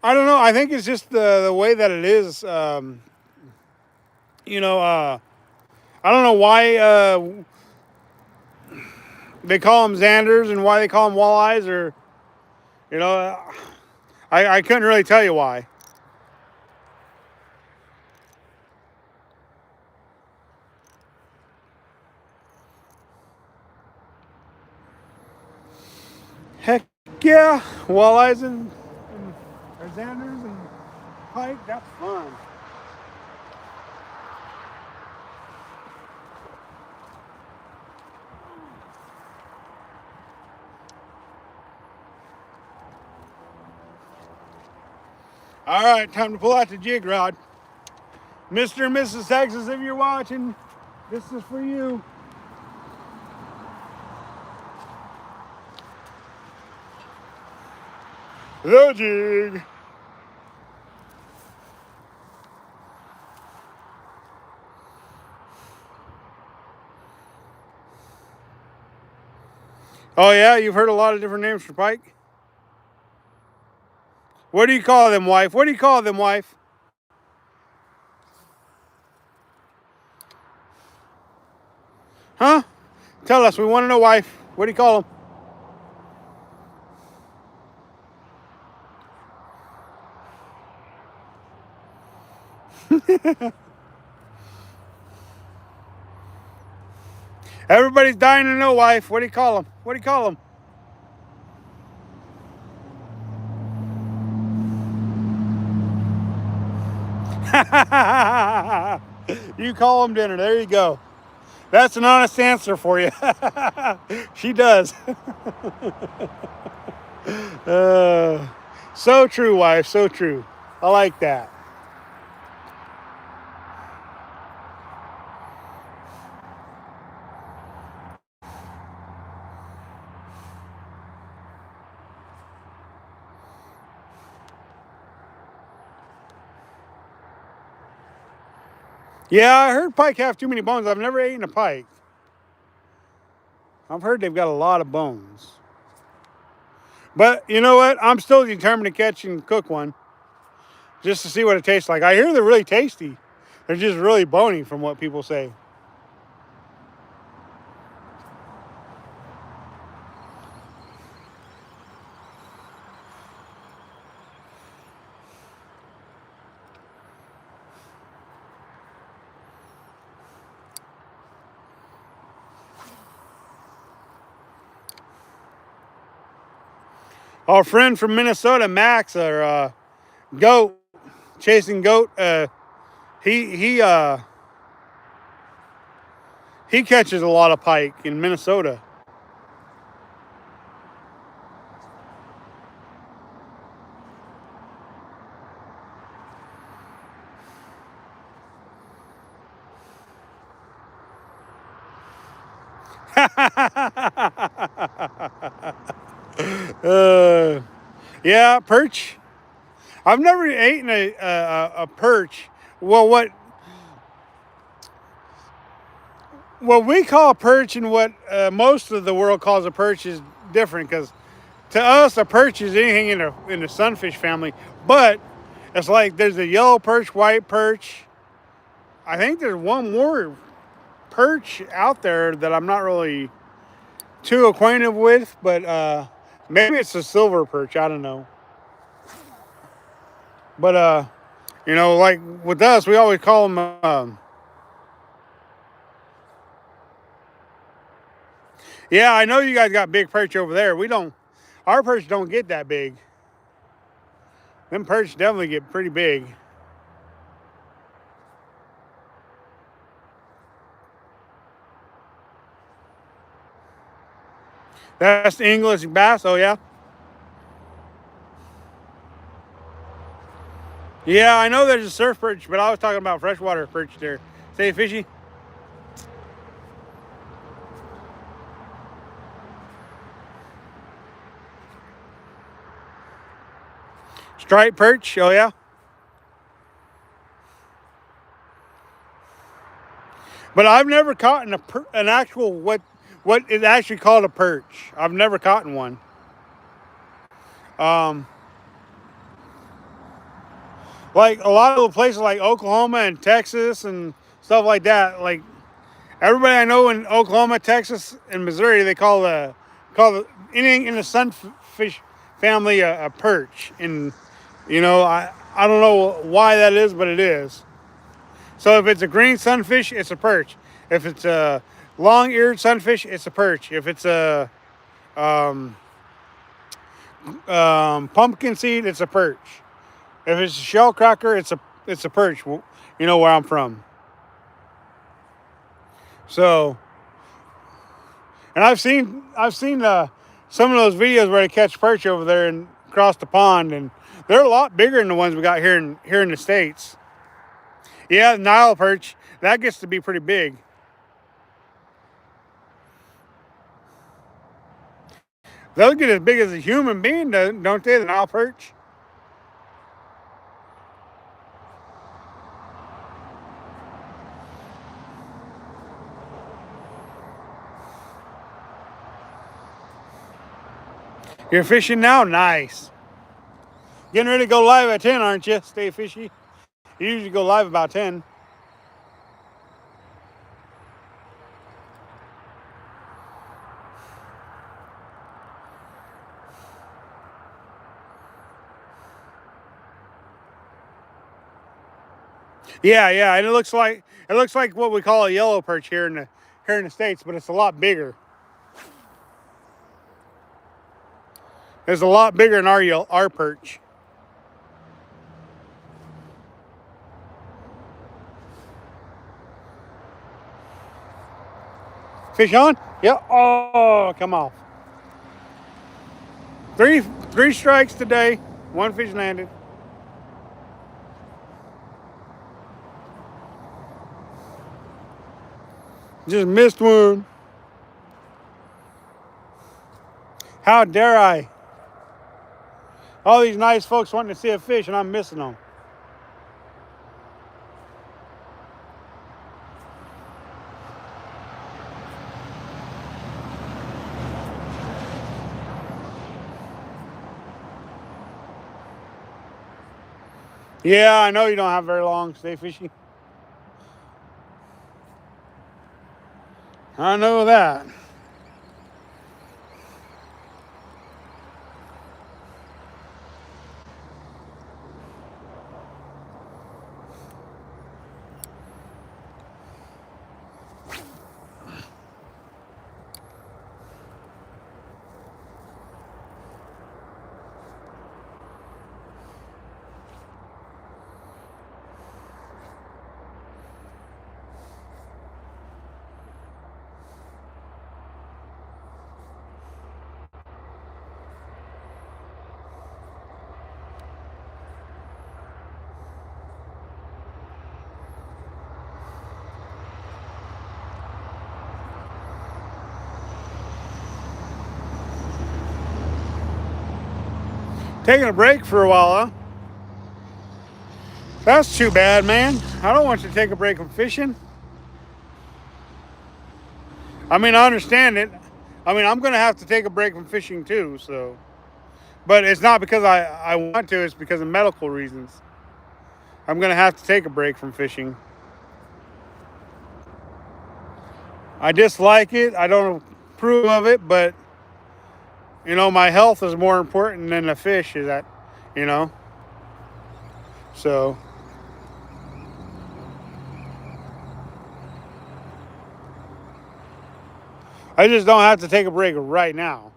I don't know. I think it's just the way that it is. You know, I don't know why they call them zanders and why they call them walleyes, or you know, I couldn't really tell you why. Heck yeah, walleyes and or zanders and pike. That's fun. All right, time to pull out the jig rod. Mr. and Mrs. Texas, if you're watching, this is for you. The jig. Oh yeah, you've heard a lot of different names for pike. What do you call them, wife? What do you call them, wife? Huh? Tell us. We want to know, wife. What do you call them? Everybody's dying to know, wife. What do you call them? What do you call them? You call them dinner. There you go. That's an honest answer for you. She does. So true, wife. So true. I like that. Yeah, I heard pike have too many bones. I've never eaten a pike. I've heard they've got a lot of bones. But you know what? I'm still determined to catch and cook one just to see what it tastes like. I hear they're really tasty. They're just really bony from what people say. Our friend from Minnesota, Max, or goat, chasing goat, he catches a lot of pike in Minnesota. Yeah, perch. I've never eaten a perch. Well, what we call a perch and what most of the world calls a perch is different, because to us a perch is anything in the sunfish family, but it's like there's a yellow perch, white perch. I think there's one more perch out there that I'm not really too acquainted with, but maybe it's a silver perch. I don't know. But like with us, we always call them. Yeah, I know you guys got big perch over there. We don't. Our perch don't get that big. Them perch definitely get pretty big. That's the English bass. Oh yeah. Yeah, I know there's a surf perch, but I was talking about freshwater perch there. Say fishy. Striped perch. Oh yeah. But I've never caught an actual what is actually called a perch. I've never caught one. Um, like a lot of the places like Oklahoma and Texas and stuff like that. Like everybody I know in Oklahoma, Texas, and Missouri, they call anything in the sunfish family a perch. And I don't know why that is, but it is. So if it's a green sunfish, it's a perch. If it's a long-eared sunfish, it's a perch. If it's a pumpkin seed, it's a perch. If it's a shell cracker, it's a perch. You know where I'm from. So, and I've seen some of those videos where they catch perch over there and across the pond, and they're a lot bigger than the ones we got here in the States. Yeah, Nile perch, that gets to be pretty big. They'll get as big as a human being, don't they, the Nile perch? You're fishing now? Nice. Getting ready to go live at 10, aren't you? Stay fishy. You usually go live about 10. Yeah, and it looks like what we call a yellow perch here in the States, but it's a lot bigger. It's a lot bigger than our perch. Fish on? Yeah. Oh, come off. Three strikes today. One fish landed. Just missed one. How dare I? All these nice folks wanting to see a fish, and I'm missing them. Yeah, I know you don't have very long. Stay fishy. I know that. Taking a break for a while, huh? That's too bad, man. I don't want you to take a break from fishing. I mean, I understand it. I mean, I'm going to have to take a break from fishing too, so. But it's not because I want to, it's because of medical reasons. I'm going to have to take a break from fishing. I dislike it. I don't approve of it, but, you know, my health is more important than the fish, is that, you know? So. I just don't have to take a break right now.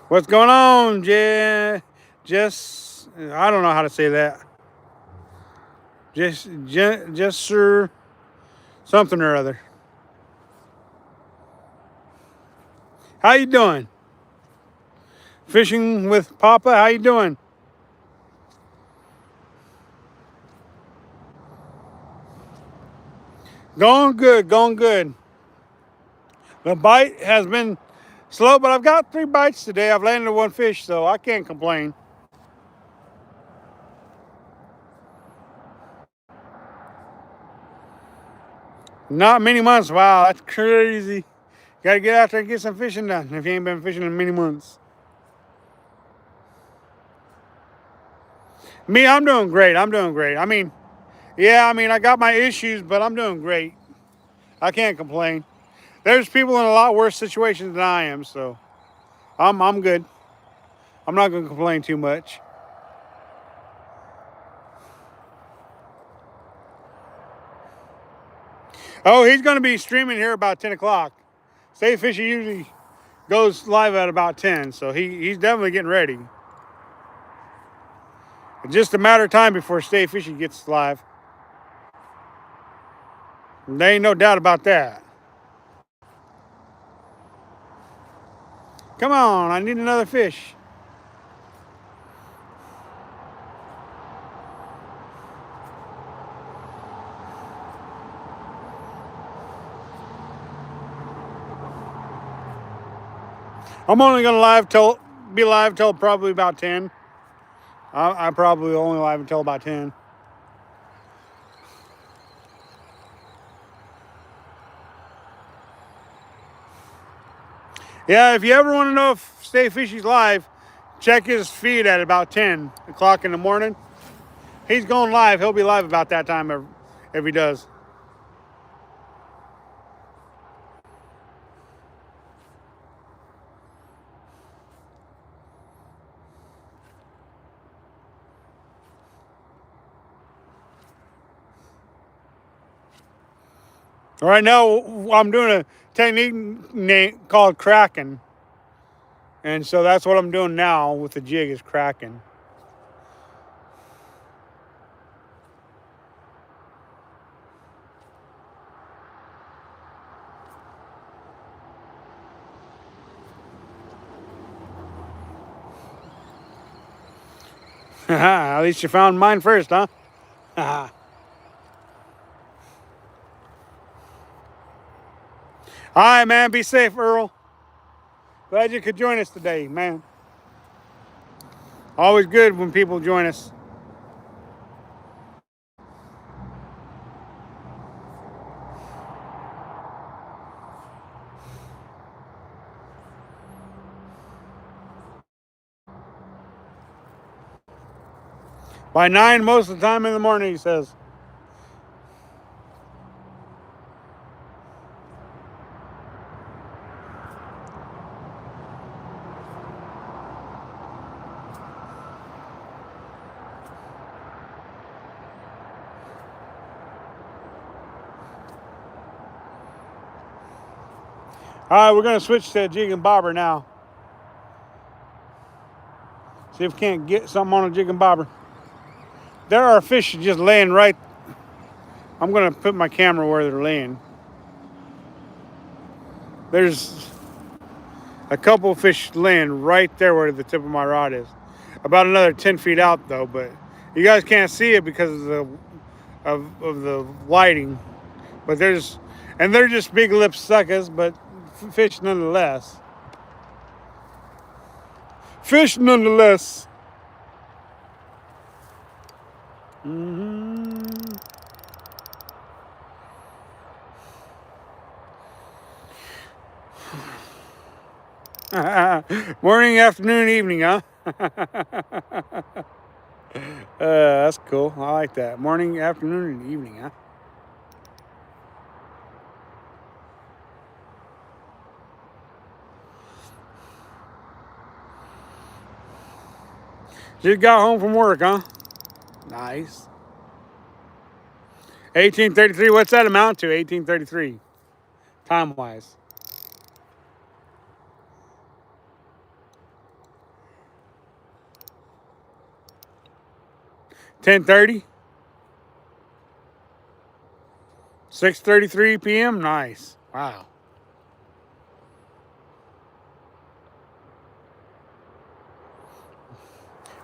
What's going on, Just, I don't know how to say that. Just, sir, something or other. How you doing? Fishing with Papa, how you doing? Going good, going good. The bite has been slow, but I've got 3 bites today. I've landed 1 fish, so I can't complain. Not many months. Wow, that's crazy. Got to get out there and get some fishing done if you ain't been fishing in many months. Me, I'm doing great. I'm doing great. I mean, yeah, I mean, I got my issues, but I'm doing great. I can't complain. There's people in a lot worse situations than I am, so I'm good. I'm not going to complain too much. Oh, he's going to be streaming here about 10 o'clock. Stay Fishy usually goes live at about 10, so he's definitely getting ready. It's just a matter of time before Stay Fishy gets live. There ain't no doubt about that. Come on, I need another fish. I'm only going to be live till probably about 10. I probably only live until about 10. Yeah, if you ever want to know if Stay Fishy's live, check his feed at about 10 o'clock in the morning. He's going live. He'll be live about that time if he does. Right now, I'm doing a technique called cracking. And so that's what I'm doing now with the jig is cracking. At least you found mine first, huh? All right, man. Be safe, Earl. Glad you could join us today, man. Always good when people join us. By 9 most of the time in the morning, he says. All right, we're going to switch to jig and bobber now. See if we can't get something on a jig and bobber. There are fish just laying right. I'm going to put my camera where they're laying. There's a couple of fish laying right there where the tip of my rod is. About another 10 feet out though, but you guys can't see it because of the lighting. But they're just big lip suckers, but fish nonetheless. Fish nonetheless. Mm-hmm. Morning, afternoon, evening, huh? That's cool. I like that. Morning, afternoon, and evening, huh? Just got home from work, huh? Nice. 1833. What's that amount to? 1833, time wise. 10:30. 6:33 p.m. Nice. Wow.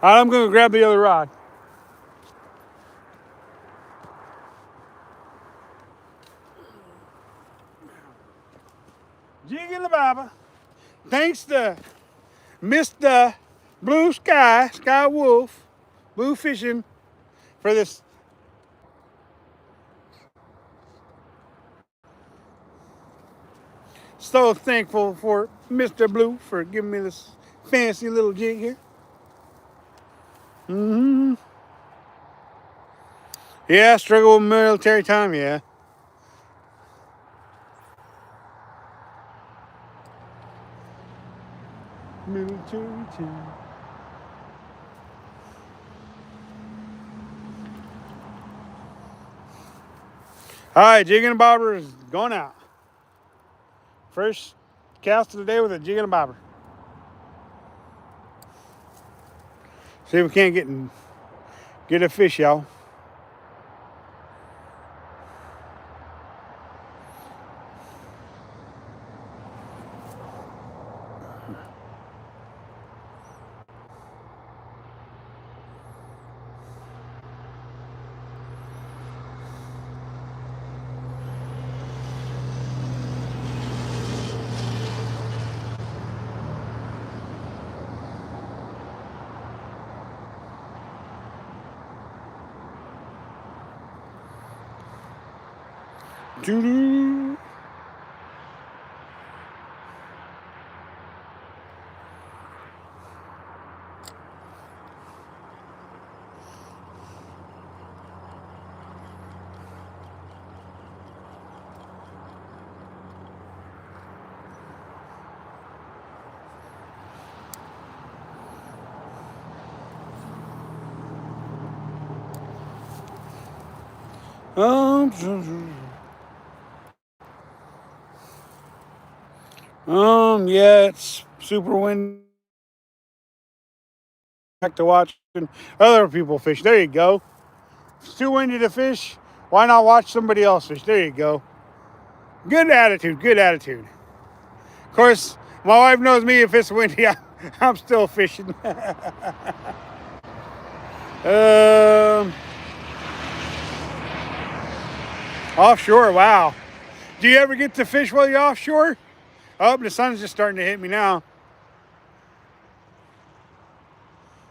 All right, I'm gonna grab the other rod. Jig in the Baba. Thanks to Mr. Blue Sky Wolf, Blue Fishing, for this. So thankful for Mr. Blue for giving me this fancy little jig here. Mm-hmm. Yeah, struggle with military time, yeah. Military time. All right, jig and a bobber is going out. First cast of the day with a jig and a bobber. See if we can't get a fish, y'all. Doo-doo. Yeah, it's super windy. Back to watching other people fish. There you go. If it's too windy to fish, why not watch somebody else fish? There you go. Good attitude, good attitude. Of course, my wife knows me. If it's windy, I'm still fishing. Offshore, wow. Do you ever get to fish while you're offshore? Oh, the sun's just starting to hit me now.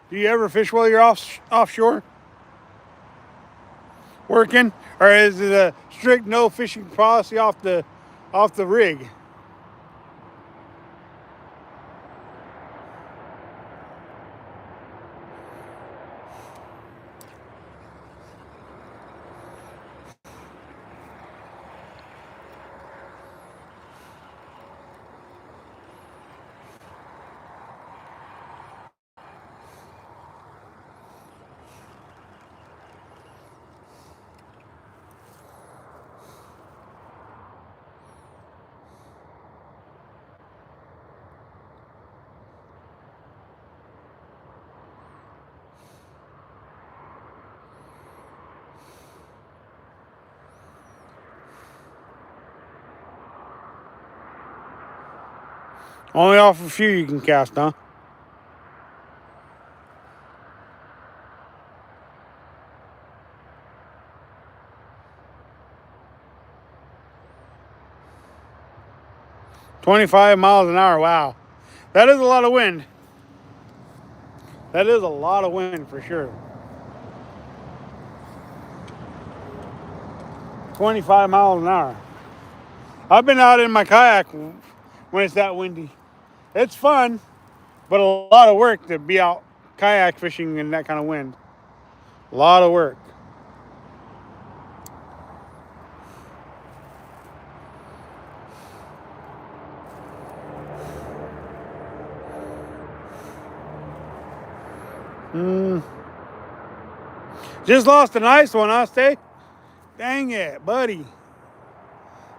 Do you ever fish while you're offshore? Working? Or is it a strict no fishing policy off the rig? Only off a few you can cast, huh? "25 miles an hour, wow. That is a lot of wind. That is a lot of wind for sure. 25 miles an hour. I've been out in my kayak when it's that windy. It's fun, but a lot of work to be out kayak fishing in that kind of wind. A lot of work. Just lost a nice one, huh, Stay? Dang it, buddy.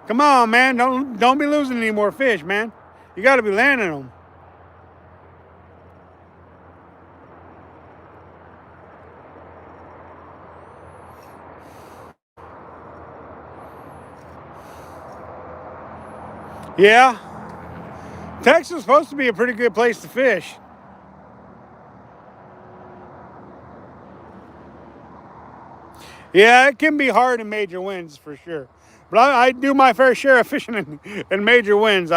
Come on, man. Don't be losing any more fish, man. You got to be landing them. Yeah. Texas is supposed to be a pretty good place to fish. Yeah, it can be hard in major winds for sure. But I do my fair share of fishing in major winds.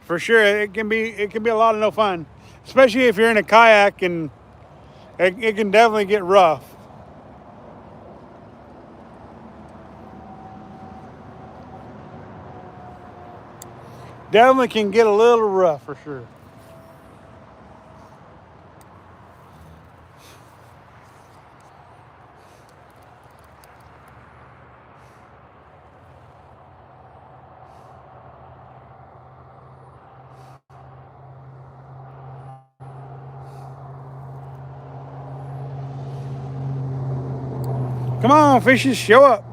For sure, it can be a lot of no fun, especially if you're in a kayak, and it can definitely get rough. Definitely can get a little rough for sure. Come on, fishes, show up.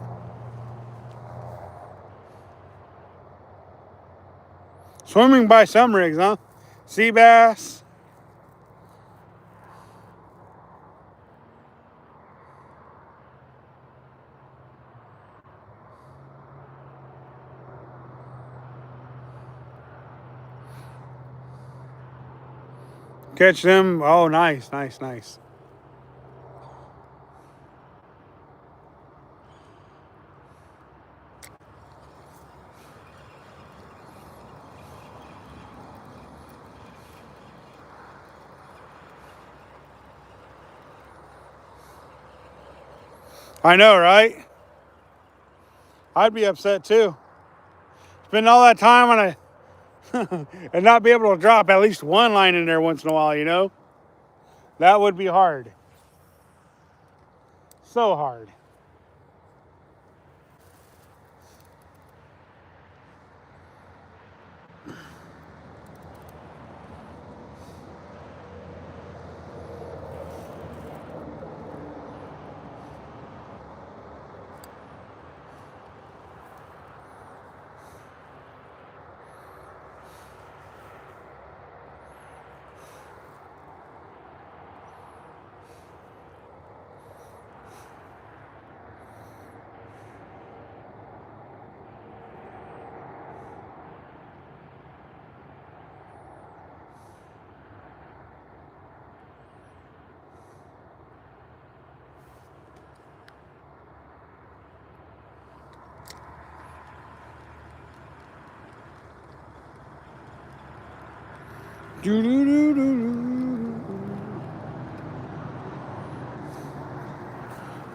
Swimming by some rigs, huh? Sea bass. Catch them. Oh, nice, nice, nice. I know, right? I'd be upset too. Spend all that time on a and not be able to drop at least one line in there once in a while, you know? That would be hard. So hard.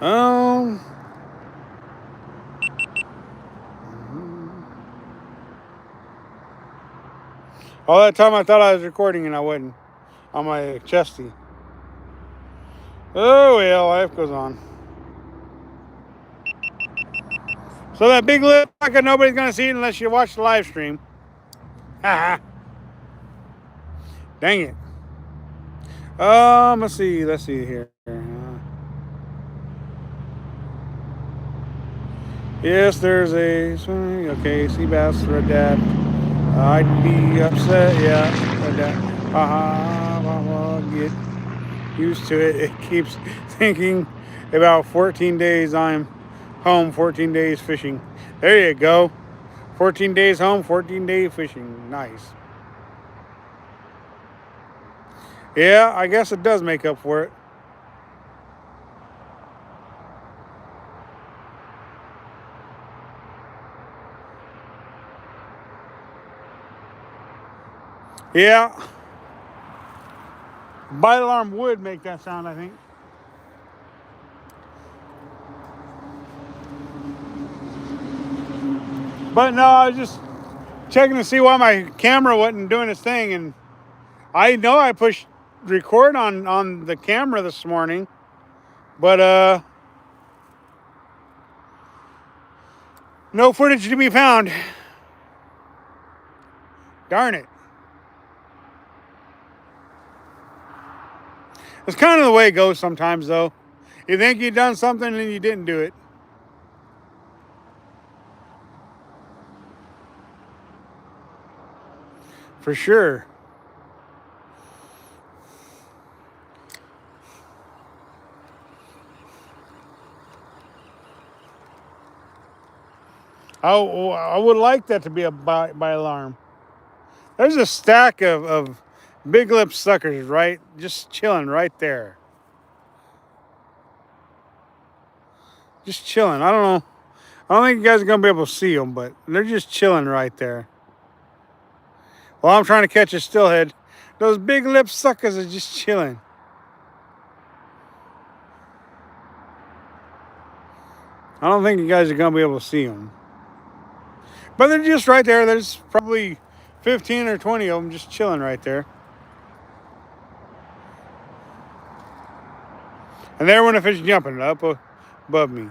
Um, all that time I thought I was recording and I wasn't on my chesty. Oh well, life goes on. So that big lip bucket, nobody's gonna see it unless you watch the live stream. Haha. Dang it. Let's see. Let's see here. Yes, there's a swimming. Okay, sea bass, red dad. I'd be upset. Yeah, red dad. Haha. Get used to it. It keeps thinking about 14 days. I'm home. 14 days fishing. There you go. 14 days home. 14 days fishing. Nice. Yeah, I guess it does make up for it. Yeah. Bite alarm would make that sound, I think. But no, I was just checking to see why my camera wasn't doing its thing, and I know I pushed record on the camera this morning, but no footage to be found. Darn it. It's kind of the way it goes sometimes, though. You think you've done something and you didn't do it. For sure. I would like that to be a by alarm. There's a stack of big lip suckers just chilling right there. Just chilling. I don't know. I don't think you guys are going to be able to see them, but they're just chilling right there. While I'm trying to catch a steelhead, those big lip suckers are just chilling. I don't think you guys are going to be able to see them. But they're just right there. There's probably 15 or 20 of them just chilling right there. And there when the fish jumping up above me.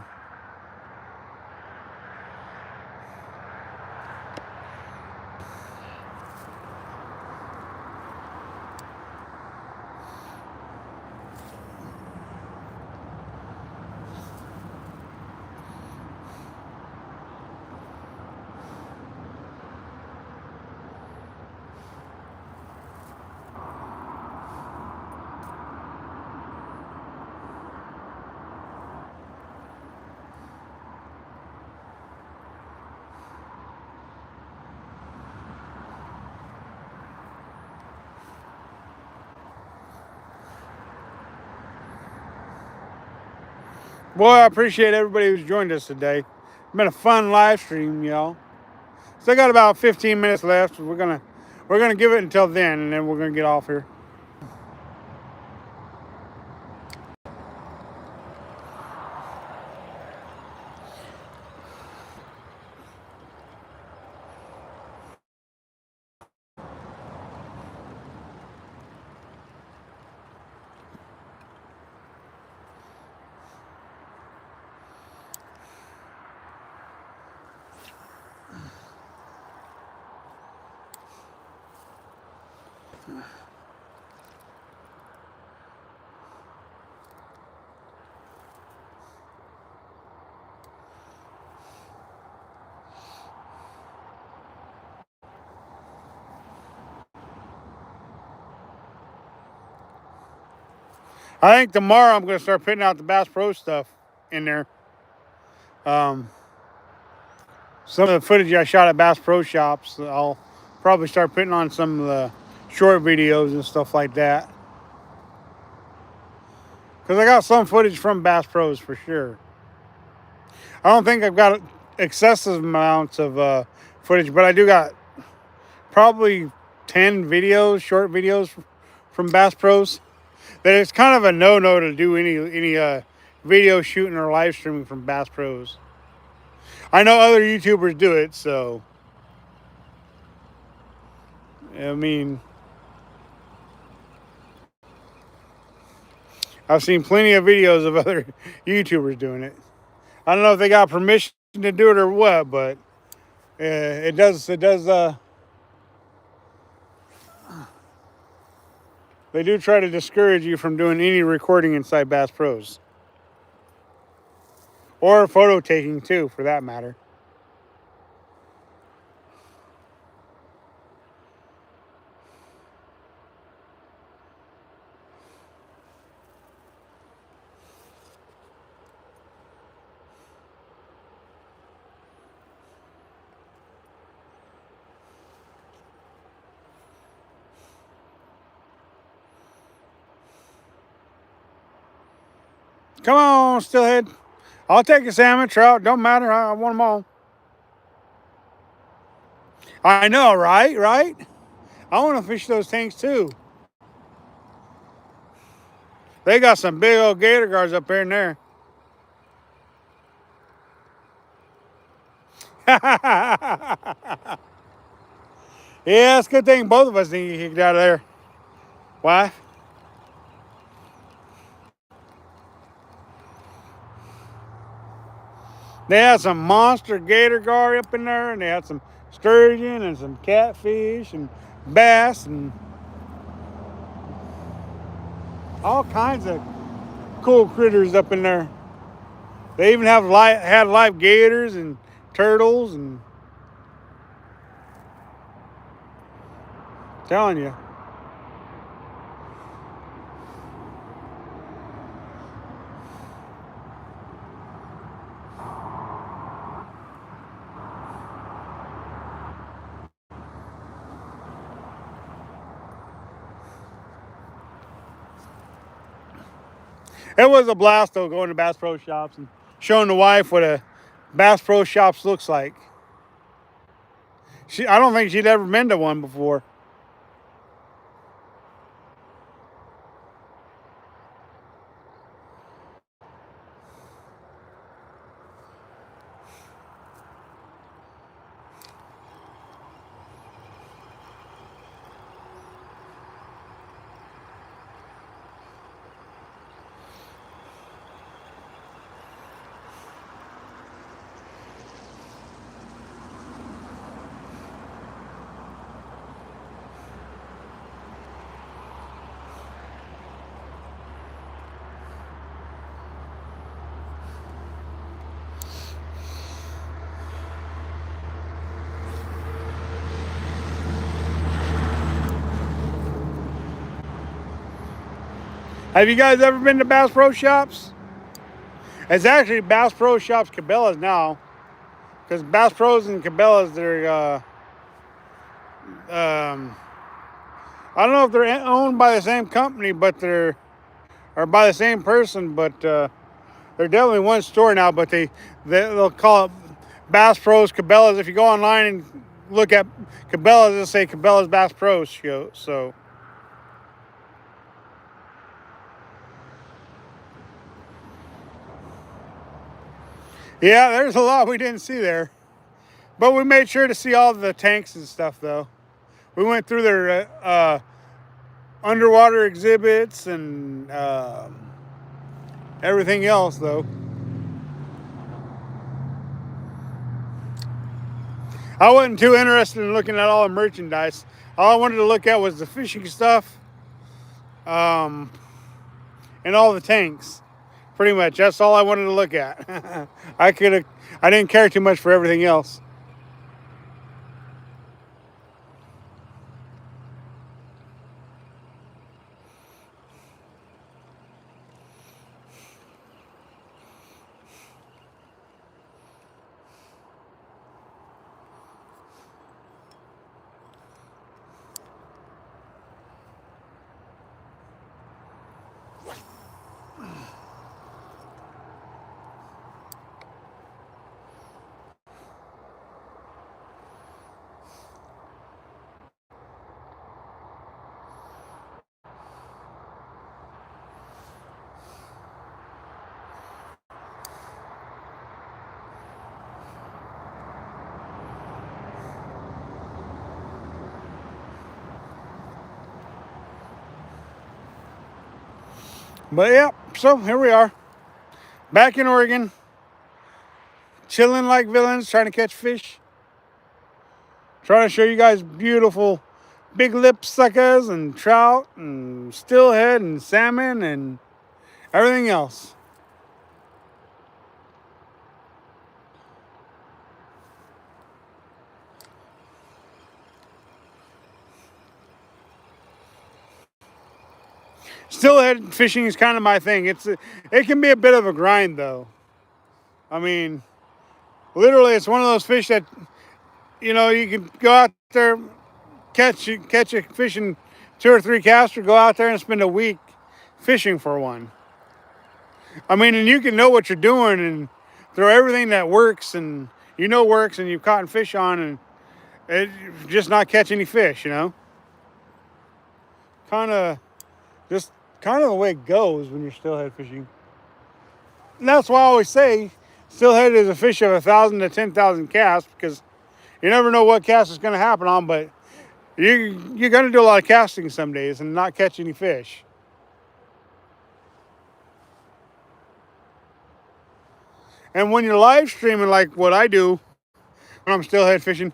Boy, I appreciate everybody who's joined us today. It's been a fun live stream, y'all. Still got about 15 minutes left. We're gonna give it until then, and then we're gonna get off here. I think tomorrow I'm gonna start putting out the Bass Pro stuff in there. Some of the footage I shot at Bass Pro Shops, I'll probably start putting on some of the short videos and stuff like that. Because I got some footage from Bass Pros for sure. I don't think I've got excessive amounts of footage, but I do got probably 10 videos, short videos from Bass Pros. That it's kind of a no-no to do any video shooting or live streaming from Bass Pros. I know other YouTubers do it, so I mean, I've seen plenty of videos of other YouTubers doing it. I don't know if they got permission to do it or what, but it does. They do try to discourage you from doing any recording inside Bass Pros. Or photo taking too, for that matter. Come on, Steelhead. I'll take a salmon, trout, don't matter. I want them all. I know, right? I want to fish those tanks too. They got some big old gator guards up here in there. Yeah, it's a good thing both of us didn't get kicked out of there. Why? They had some monster gator gar up in there, and they had some sturgeon and some catfish and bass and all kinds of cool critters up in there. They even had live gators and turtles and telling you. It was a blast though, going to Bass Pro Shops and showing the wife what a Bass Pro Shops looks like. I don't think she'd ever been to one before. Have you guys ever been to Bass Pro Shops? It's actually Bass Pro Shops Cabela's now, because Bass Pros and Cabela's, they're I don't know if they're owned by the same company, but or by the same person, but they're definitely one store now. But they'll call it Bass Pros Cabela's. If you go online and look at Cabela's, it'll say Cabela's Bass Pros show. So. Yeah, there's a lot we didn't see there. But we made sure to see all the tanks and stuff, though. We went through their underwater exhibits and everything else, though. I wasn't too interested in looking at all the merchandise. All I wanted to look at was the fishing stuff and all the tanks. Pretty much, that's all I wanted to look at. I didn't care too much for everything else. But yeah, so here we are, back in Oregon, chilling like villains, trying to catch fish. Trying to show you guys beautiful big lip suckers and trout and steelhead and salmon and everything else. Steelhead fishing is kind of my thing. It can be a bit of a grind though. I mean, literally, it's one of those fish that, you know, you can go out there, catch a fish in 2 or 3 casts, or go out there and spend a week fishing for one. I mean, and you can know what you're doing and throw everything that works and works and you've caught fish on, and it just not catch any fish, you know. Kind of just kind of the way it goes when you're steelhead fishing. And that's why I always say steelhead is a fish of 1,000 to 10,000 casts, because you never know what cast is going to happen on, but you're going to do a lot of casting some days and not catch any fish. And when you're live streaming like what I do when I'm steelhead fishing,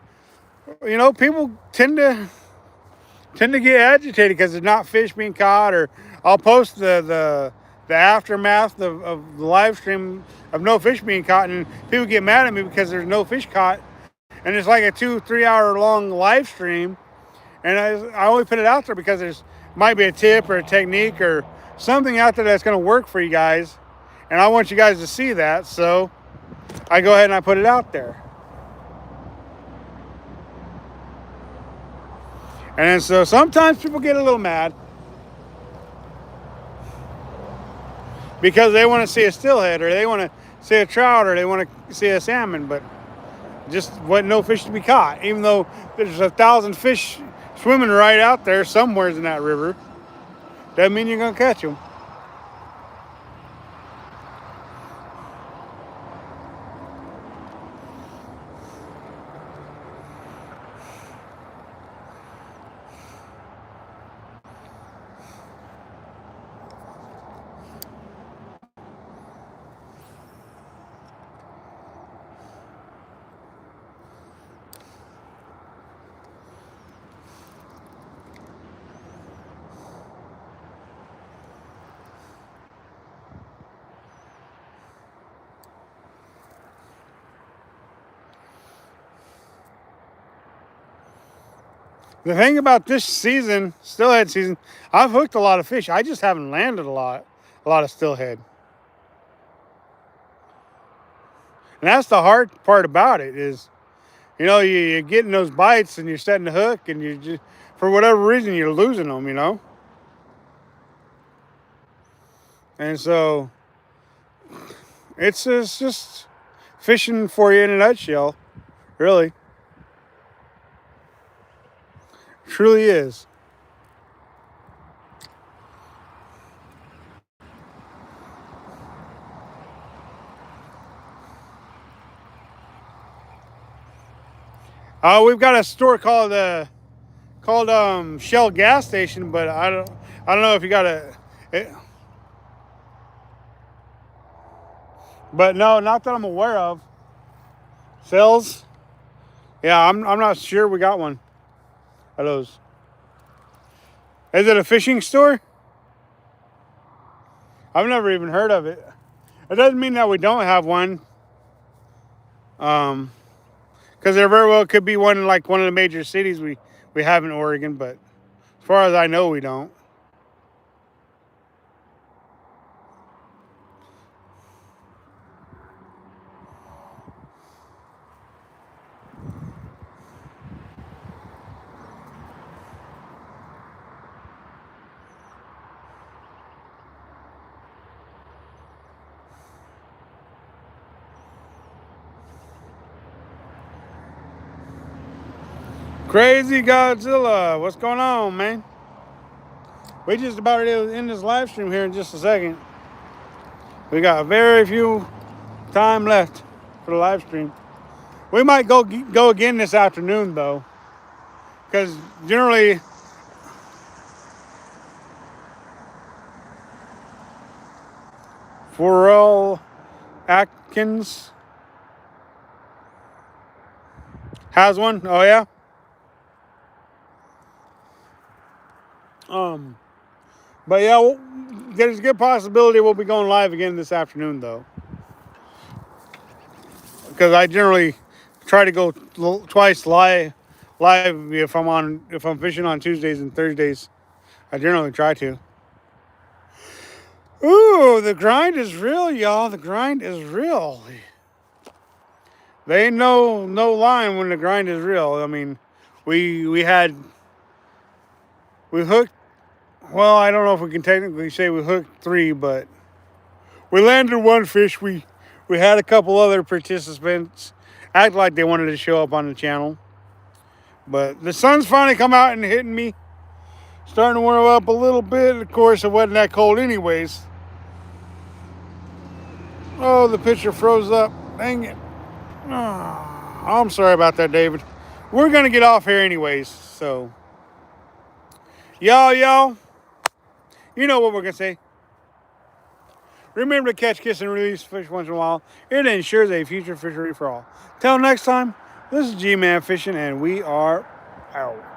you know, people tend to get agitated because there's not fish being caught, or I'll post the aftermath of the live stream of no fish being caught, and people get mad at me because there's no fish caught, and it's like a 2-3 hour long live stream, and I only put it out there because there's might be a tip or a technique or something out there that's going to work for you guys, and I want you guys to see that, so I go ahead and I put it out there. And so sometimes people get a little mad because they want to see a steelhead, or they want to see a trout, or they want to see a salmon, but just wasn't no fish to be caught. Even though there's 1,000 fish swimming right out there somewhere in that river, doesn't mean you're going to catch them. The thing about this season, steelhead season, I've hooked a lot of fish. I just haven't landed a lot of steelhead. And that's the hard part about it is, you know, you're getting those bites and you're setting the hook, and you just, for whatever reason, you're losing them, you know. And so it's just fishing for you in a nutshell, really. Truly is. We've got a store called Shell gas station, but I don't know if you got but no, not that I'm aware of. Sells? Yeah, I'm not sure we got one of those. Is it a fishing store? I've never even heard of it. It doesn't mean that we don't have one. Because there very well could be one in like one of the major cities we have in Oregon, but as far as I know, we don't. Crazy Godzilla, what's going on, man? We just about to end this live stream here in just a second. We got very few time left for the live stream. We might go again this afternoon though, because generally Pharrell Atkins has one. Oh yeah. But yeah, there's a good possibility we'll be going live again this afternoon though, because I generally try to go twice live if I'm fishing on Tuesdays and Thursdays. I generally try to. Ooh, the grind is real, y'all. The grind is real. They ain't no line when the grind is real. I mean, we hooked. Well, I don't know if we can technically say we hooked 3, but we landed 1 fish. We had a couple other participants act like they wanted to show up on the channel, but the sun's finally come out and hitting me. Starting to warm up a little bit. Of course, it wasn't that cold anyways. Oh, the picture froze up. Dang it. Oh, I'm sorry about that, David. We're going to get off here anyways. So, y'all, you know what we're going to say. Remember to catch, kiss, and release fish once in a while. It ensures a future fishery for all. Till next time, this is G-Man Fishing, and we are out.